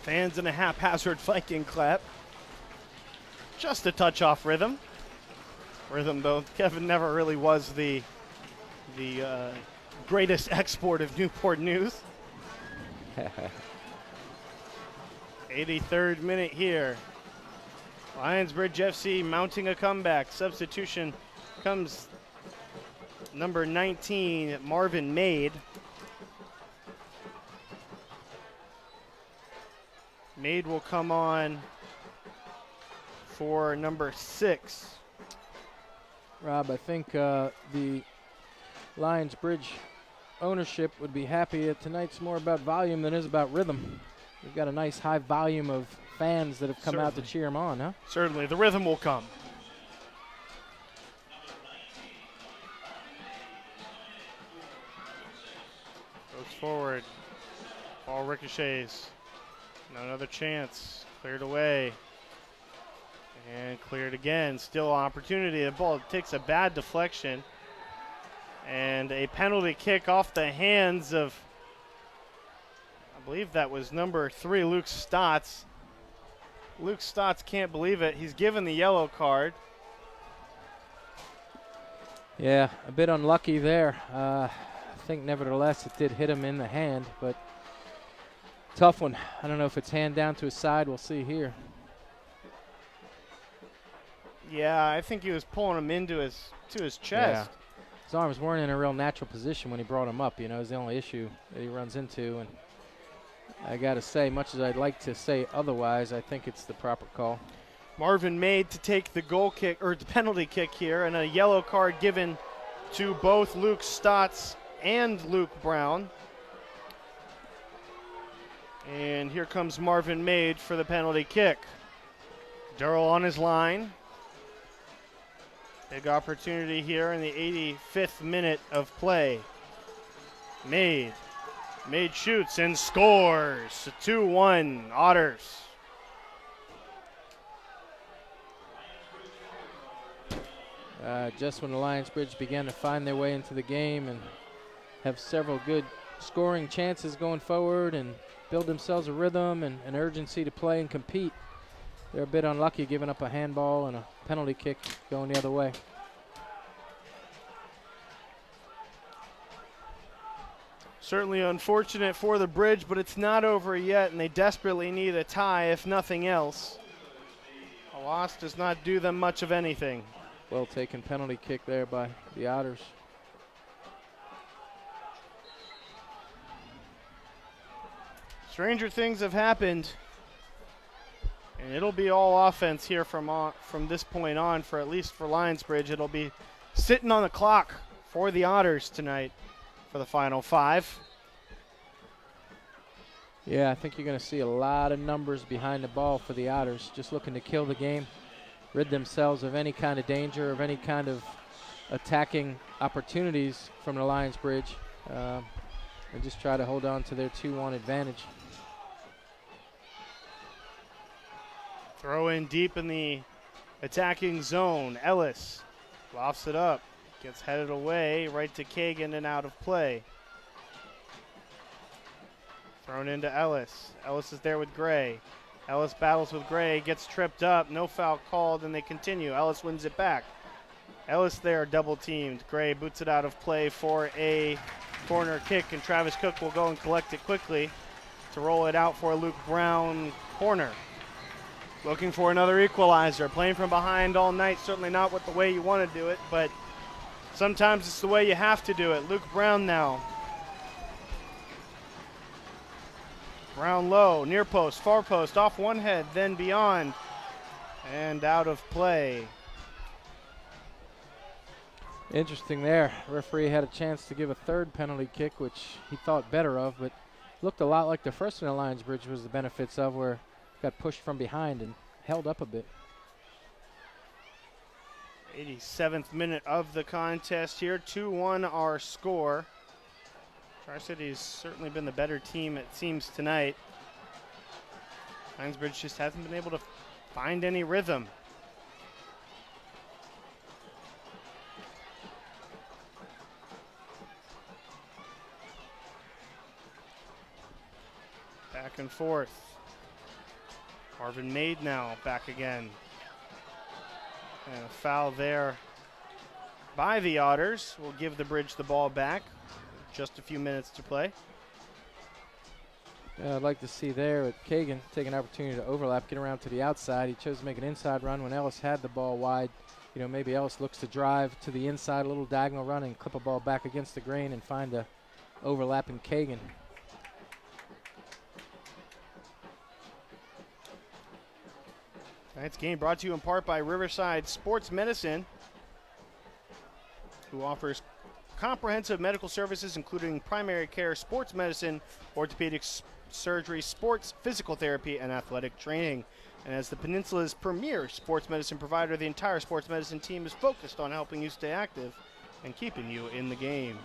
Fans in a haphazard Viking clap. Just a touch off rhythm. Rhythm, though, Kevin never really was the greatest export of Newport News. 83rd minute here. Lionsbridge FC mounting a comeback. Substitution comes number 19, Marvin Maid. Maid will come on for number 6. Rob, I think the Lionsbridge ownership would be happy that tonight's more about volume than it is about rhythm. We've got a nice high volume of fans that have come out to cheer him on, huh? Certainly, the rhythm will come. Goes forward. Ball ricochets. Another chance. Cleared away. And cleared again. Still opportunity. The ball takes a bad deflection. And a penalty kick off the hands of, I believe that was number 3, Luke Staats. Luke Staats can't believe it. He's given the yellow card. Yeah, a bit unlucky there. I think nevertheless it did hit him in the hand, but tough one. I don't know if it's hand down to his side. We'll see here. Yeah, I think he was pulling him into his chest. Yeah. His arms weren't in a real natural position when he brought him up. You know, is the only issue that he runs into. And I got to say, much as I'd like to say otherwise, I think it's the proper call. Marvin Maid to take the goal kick, or the penalty kick here, and a yellow card given to both Luke Staats and Luke Brown. And here comes Marvin Maid for the penalty kick. Dearle on his line. Big opportunity here in the 85th minute of play. Maid shoots and scores. 2-1 Otters. Just when the Lionsbridge began to find their way into the game and have several good scoring chances going forward and build themselves a rhythm and an urgency to play and compete, they're a bit unlucky giving up a handball and a penalty kick going the other way. Certainly unfortunate for the Bridge, but it's not over yet, and they desperately need a tie, if nothing else. A loss does not do them much of anything. Well taken penalty kick there by the Otters. Stranger things have happened. And it'll be all offense here from this point on, for at least for Lionsbridge. It'll be sitting on the clock for the Otters tonight for the final 5. Yeah, I think you're going to see a lot of numbers behind the ball for the Otters, just looking to kill the game, rid themselves of any kind of danger, of any kind of attacking opportunities from the Lionsbridge, and just try to hold on to their 2-1 advantage. Throw in deep in the attacking zone. Ellis lofts it up, gets headed away, right to Kagen and out of play. Thrown into Ellis. Ellis is there with Gray. Ellis battles with Gray, gets tripped up, no foul called, and they continue. Ellis wins it back. Ellis there, double teamed. Gray boots it out of play for a corner kick, and Travis Cooke will go and collect it quickly to roll it out for a Luke Brown corner. Looking for another equalizer. Playing from behind all night, certainly not the way you want to do it, but sometimes it's the way you have to do it. Luke Brown now. Brown low, near post, far post, off one head, then beyond, and out of play. Interesting there. Referee had a chance to give a third penalty kick, which he thought better of, but looked a lot like the first one at Lionsbridge was the benefits of, where got pushed from behind and held up a bit. 87th minute of the contest here. 2-1 our score. Tri-City's certainly been the better team, it seems, tonight. Lionsbridge just hasn't been able to find any rhythm. Back and forth. Marvin Maid now back again. And a foul there by the Otters. Will give the Bridge the ball back. Just a few minutes to play. I'd like to see there with Kagen take an opportunity to overlap, get around to the outside. He chose to make an inside run when Ellis had the ball wide. You know, maybe Ellis looks to drive to the inside, a little diagonal run, and clip a ball back against the grain and find a overlapping Kagen. Tonight's game brought to you in part by Riverside Sports Medicine, who offers comprehensive medical services including primary care, sports medicine, orthopedics, surgery, sports, physical therapy, and athletic training. And as the Peninsula's premier sports medicine provider, the entire sports medicine team is focused on helping you stay active and keeping you in the game.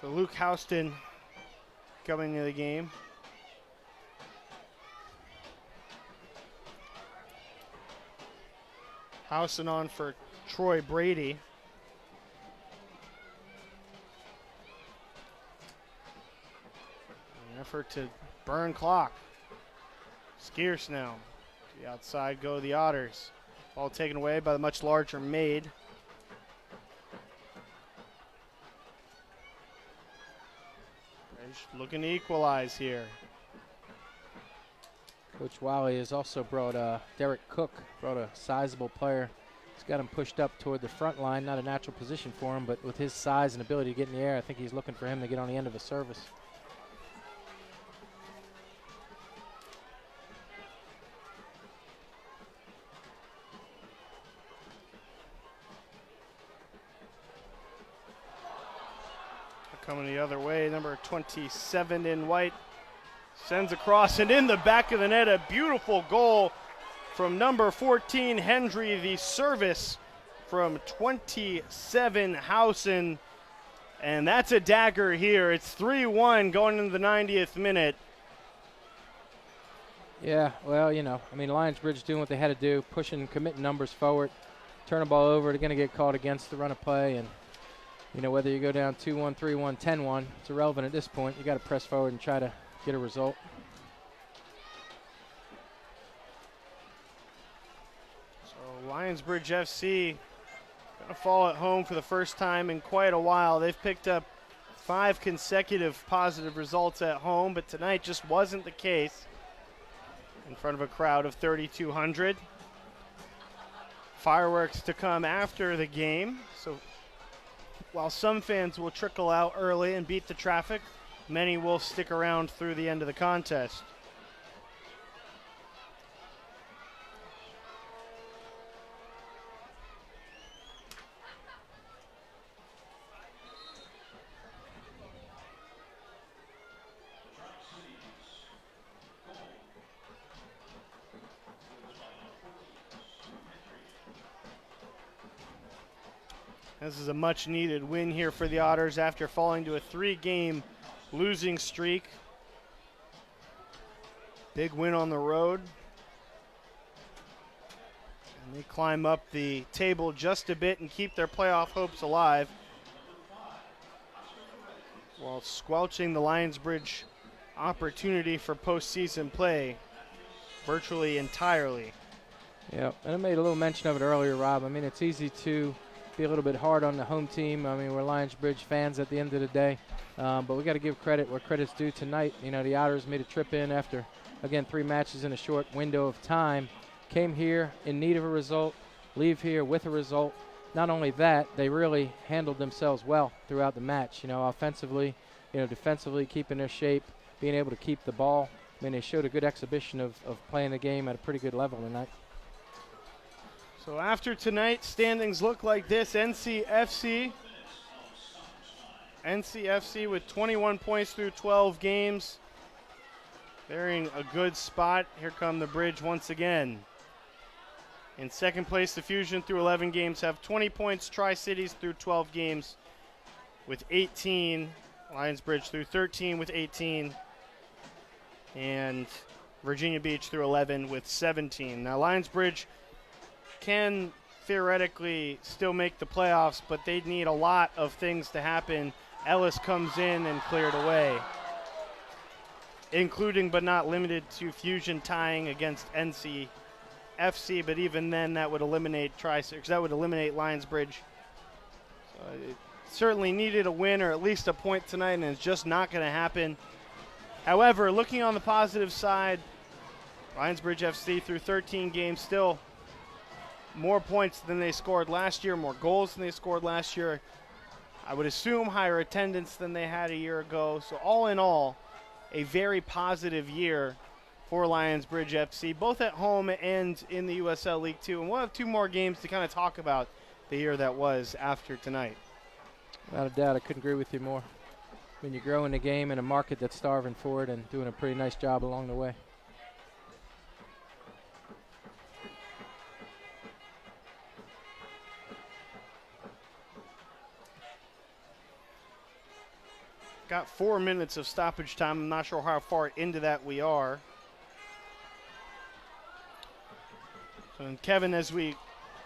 So Luke Houston coming into the game. Houston on for Troy Brady. An effort to burn clock. Scearce now. To the outside go the Otters. Ball taken away by the much larger Maid. Looking to equalize here. Coach Wiley has also brought Derek Cooke, brought a sizable player. He's got him pushed up toward the front line, not a natural position for him, but with his size and ability to get in the air, I think he's looking for him to get on the end of a service. Coming the other way, number 27 in white sends across and in the back of the net. A beautiful goal from number 14, Hendry. The service from 27, Housen. And that's a dagger here. It's 3-1 going into the 90th minute. Yeah, well, you know, I mean, Lionsbridge doing what they had to do, pushing, committing numbers forward, turn the ball over. They're going to get called against the run of play. And you know, whether you go down 2-1, 3-1, 10-1, it's irrelevant at this point. You got to press forward and try to get a result. So Lionsbridge FC gonna fall at home for the first time in quite a while. They've picked up 5 consecutive positive results at home, but tonight just wasn't the case in front of a crowd of 3,200. Fireworks to come after the game, so while some fans will trickle out early and beat the traffic, many will stick around through the end of the contest. This is a much-needed win here for the Otters after falling to a 3-game losing streak. Big win on the road. And they climb up the table just a bit and keep their playoff hopes alive, while squelching the Lionsbridge opportunity for postseason play virtually entirely. Yeah, and I made a little mention of it earlier, Rob. I mean, it's easy to be a little bit hard on the home team. I mean, we're Lionsbridge fans at the end of the day, but we got to give credit where credit's due tonight. You know, the Otters made a trip in after, again, 3 matches in a short window of time. Came here in need of a result, leave here with a result. Not only that, they really handled themselves well throughout the match. You know, offensively, you know, defensively, keeping their shape, being able to keep the ball. I mean, they showed a good exhibition of playing the game at a pretty good level tonight. So after tonight, standings look like this. NCFC with 21 points through 12 games. They're in a good spot. Here come the Bridge once again. In second place, the Fusion through 11 games have 20 points. Tri-Cities through 12 games with 18. Lionsbridge through 13 with 18. And Virginia Beach through 11 with 17. Now Lionsbridge can theoretically still make the playoffs, but they need a lot of things to happen. Ellis comes in and cleared away, including but not limited to Fusion tying against NCFC, but even then that would eliminate Lionsbridge. So it certainly needed a win or at least a point tonight, and it's just not going to happen. However, looking on the positive side, Lionsbridge FC through 13 games still more points than they scored last year, more goals than they scored last year. I would assume higher attendance than they had a year ago. So all in all, a very positive year for Lionsbridge FC, both at home and in the USL League 2. And we'll have 2 more games to kind of talk about the year that was after tonight. Without a doubt, I couldn't agree with you more. When you grow in the game in a market that's starving for it and doing a pretty nice job along the way. Got 4 minutes of stoppage time. I'm not sure how far into that we are. So, and Kevin, as we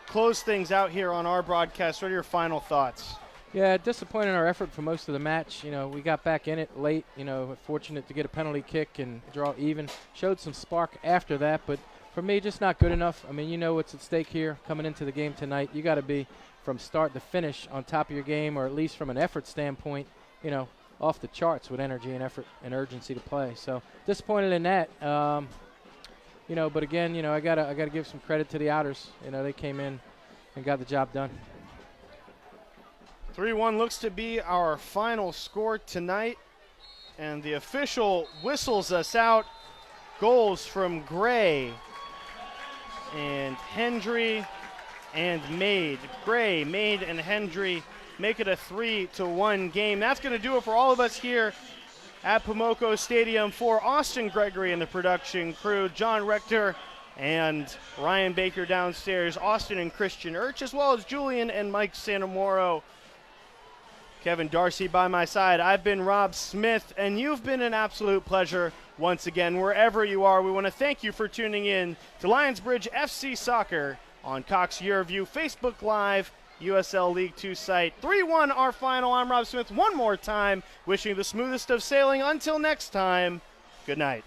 close things out here on our broadcast, what are your final thoughts? Yeah, disappointed in our effort for most of the match. You know, we got back in it late. You know, fortunate to get a penalty kick and draw even. Showed some spark after that, but for me, just not good enough. I mean, you know what's at stake here coming into the game tonight. You got to be from start to finish on top of your game, or at least from an effort standpoint, you know, off the charts with energy and effort and urgency to play. So disappointed in that. You know, but again, you know, I gotta give some credit to the Otters. You know, they came in and got the job done. 3-1 looks to be our final score tonight, and the official whistles us out. Goals from Gray and Hendry and Made. Gray, Made, and Hendry make it a 3-1 game. That's going to do it for all of us here at Pomoco Stadium. For Austin Gregory and the production crew, John Rector and Ryan Baker downstairs, Austin and Christian Urch, as well as Julian and Mike Santamoro. Kevin Darcy by my side. I've been Rob Smith, and you've been an absolute pleasure once again, wherever you are. We want to thank you for tuning in to Lionsbridge FC Soccer on Cox Year View, Facebook Live, USL League 2 site. 3-1 our final. I'm Rob Smith one more time, wishing the smoothest of sailing. Until next time, good night.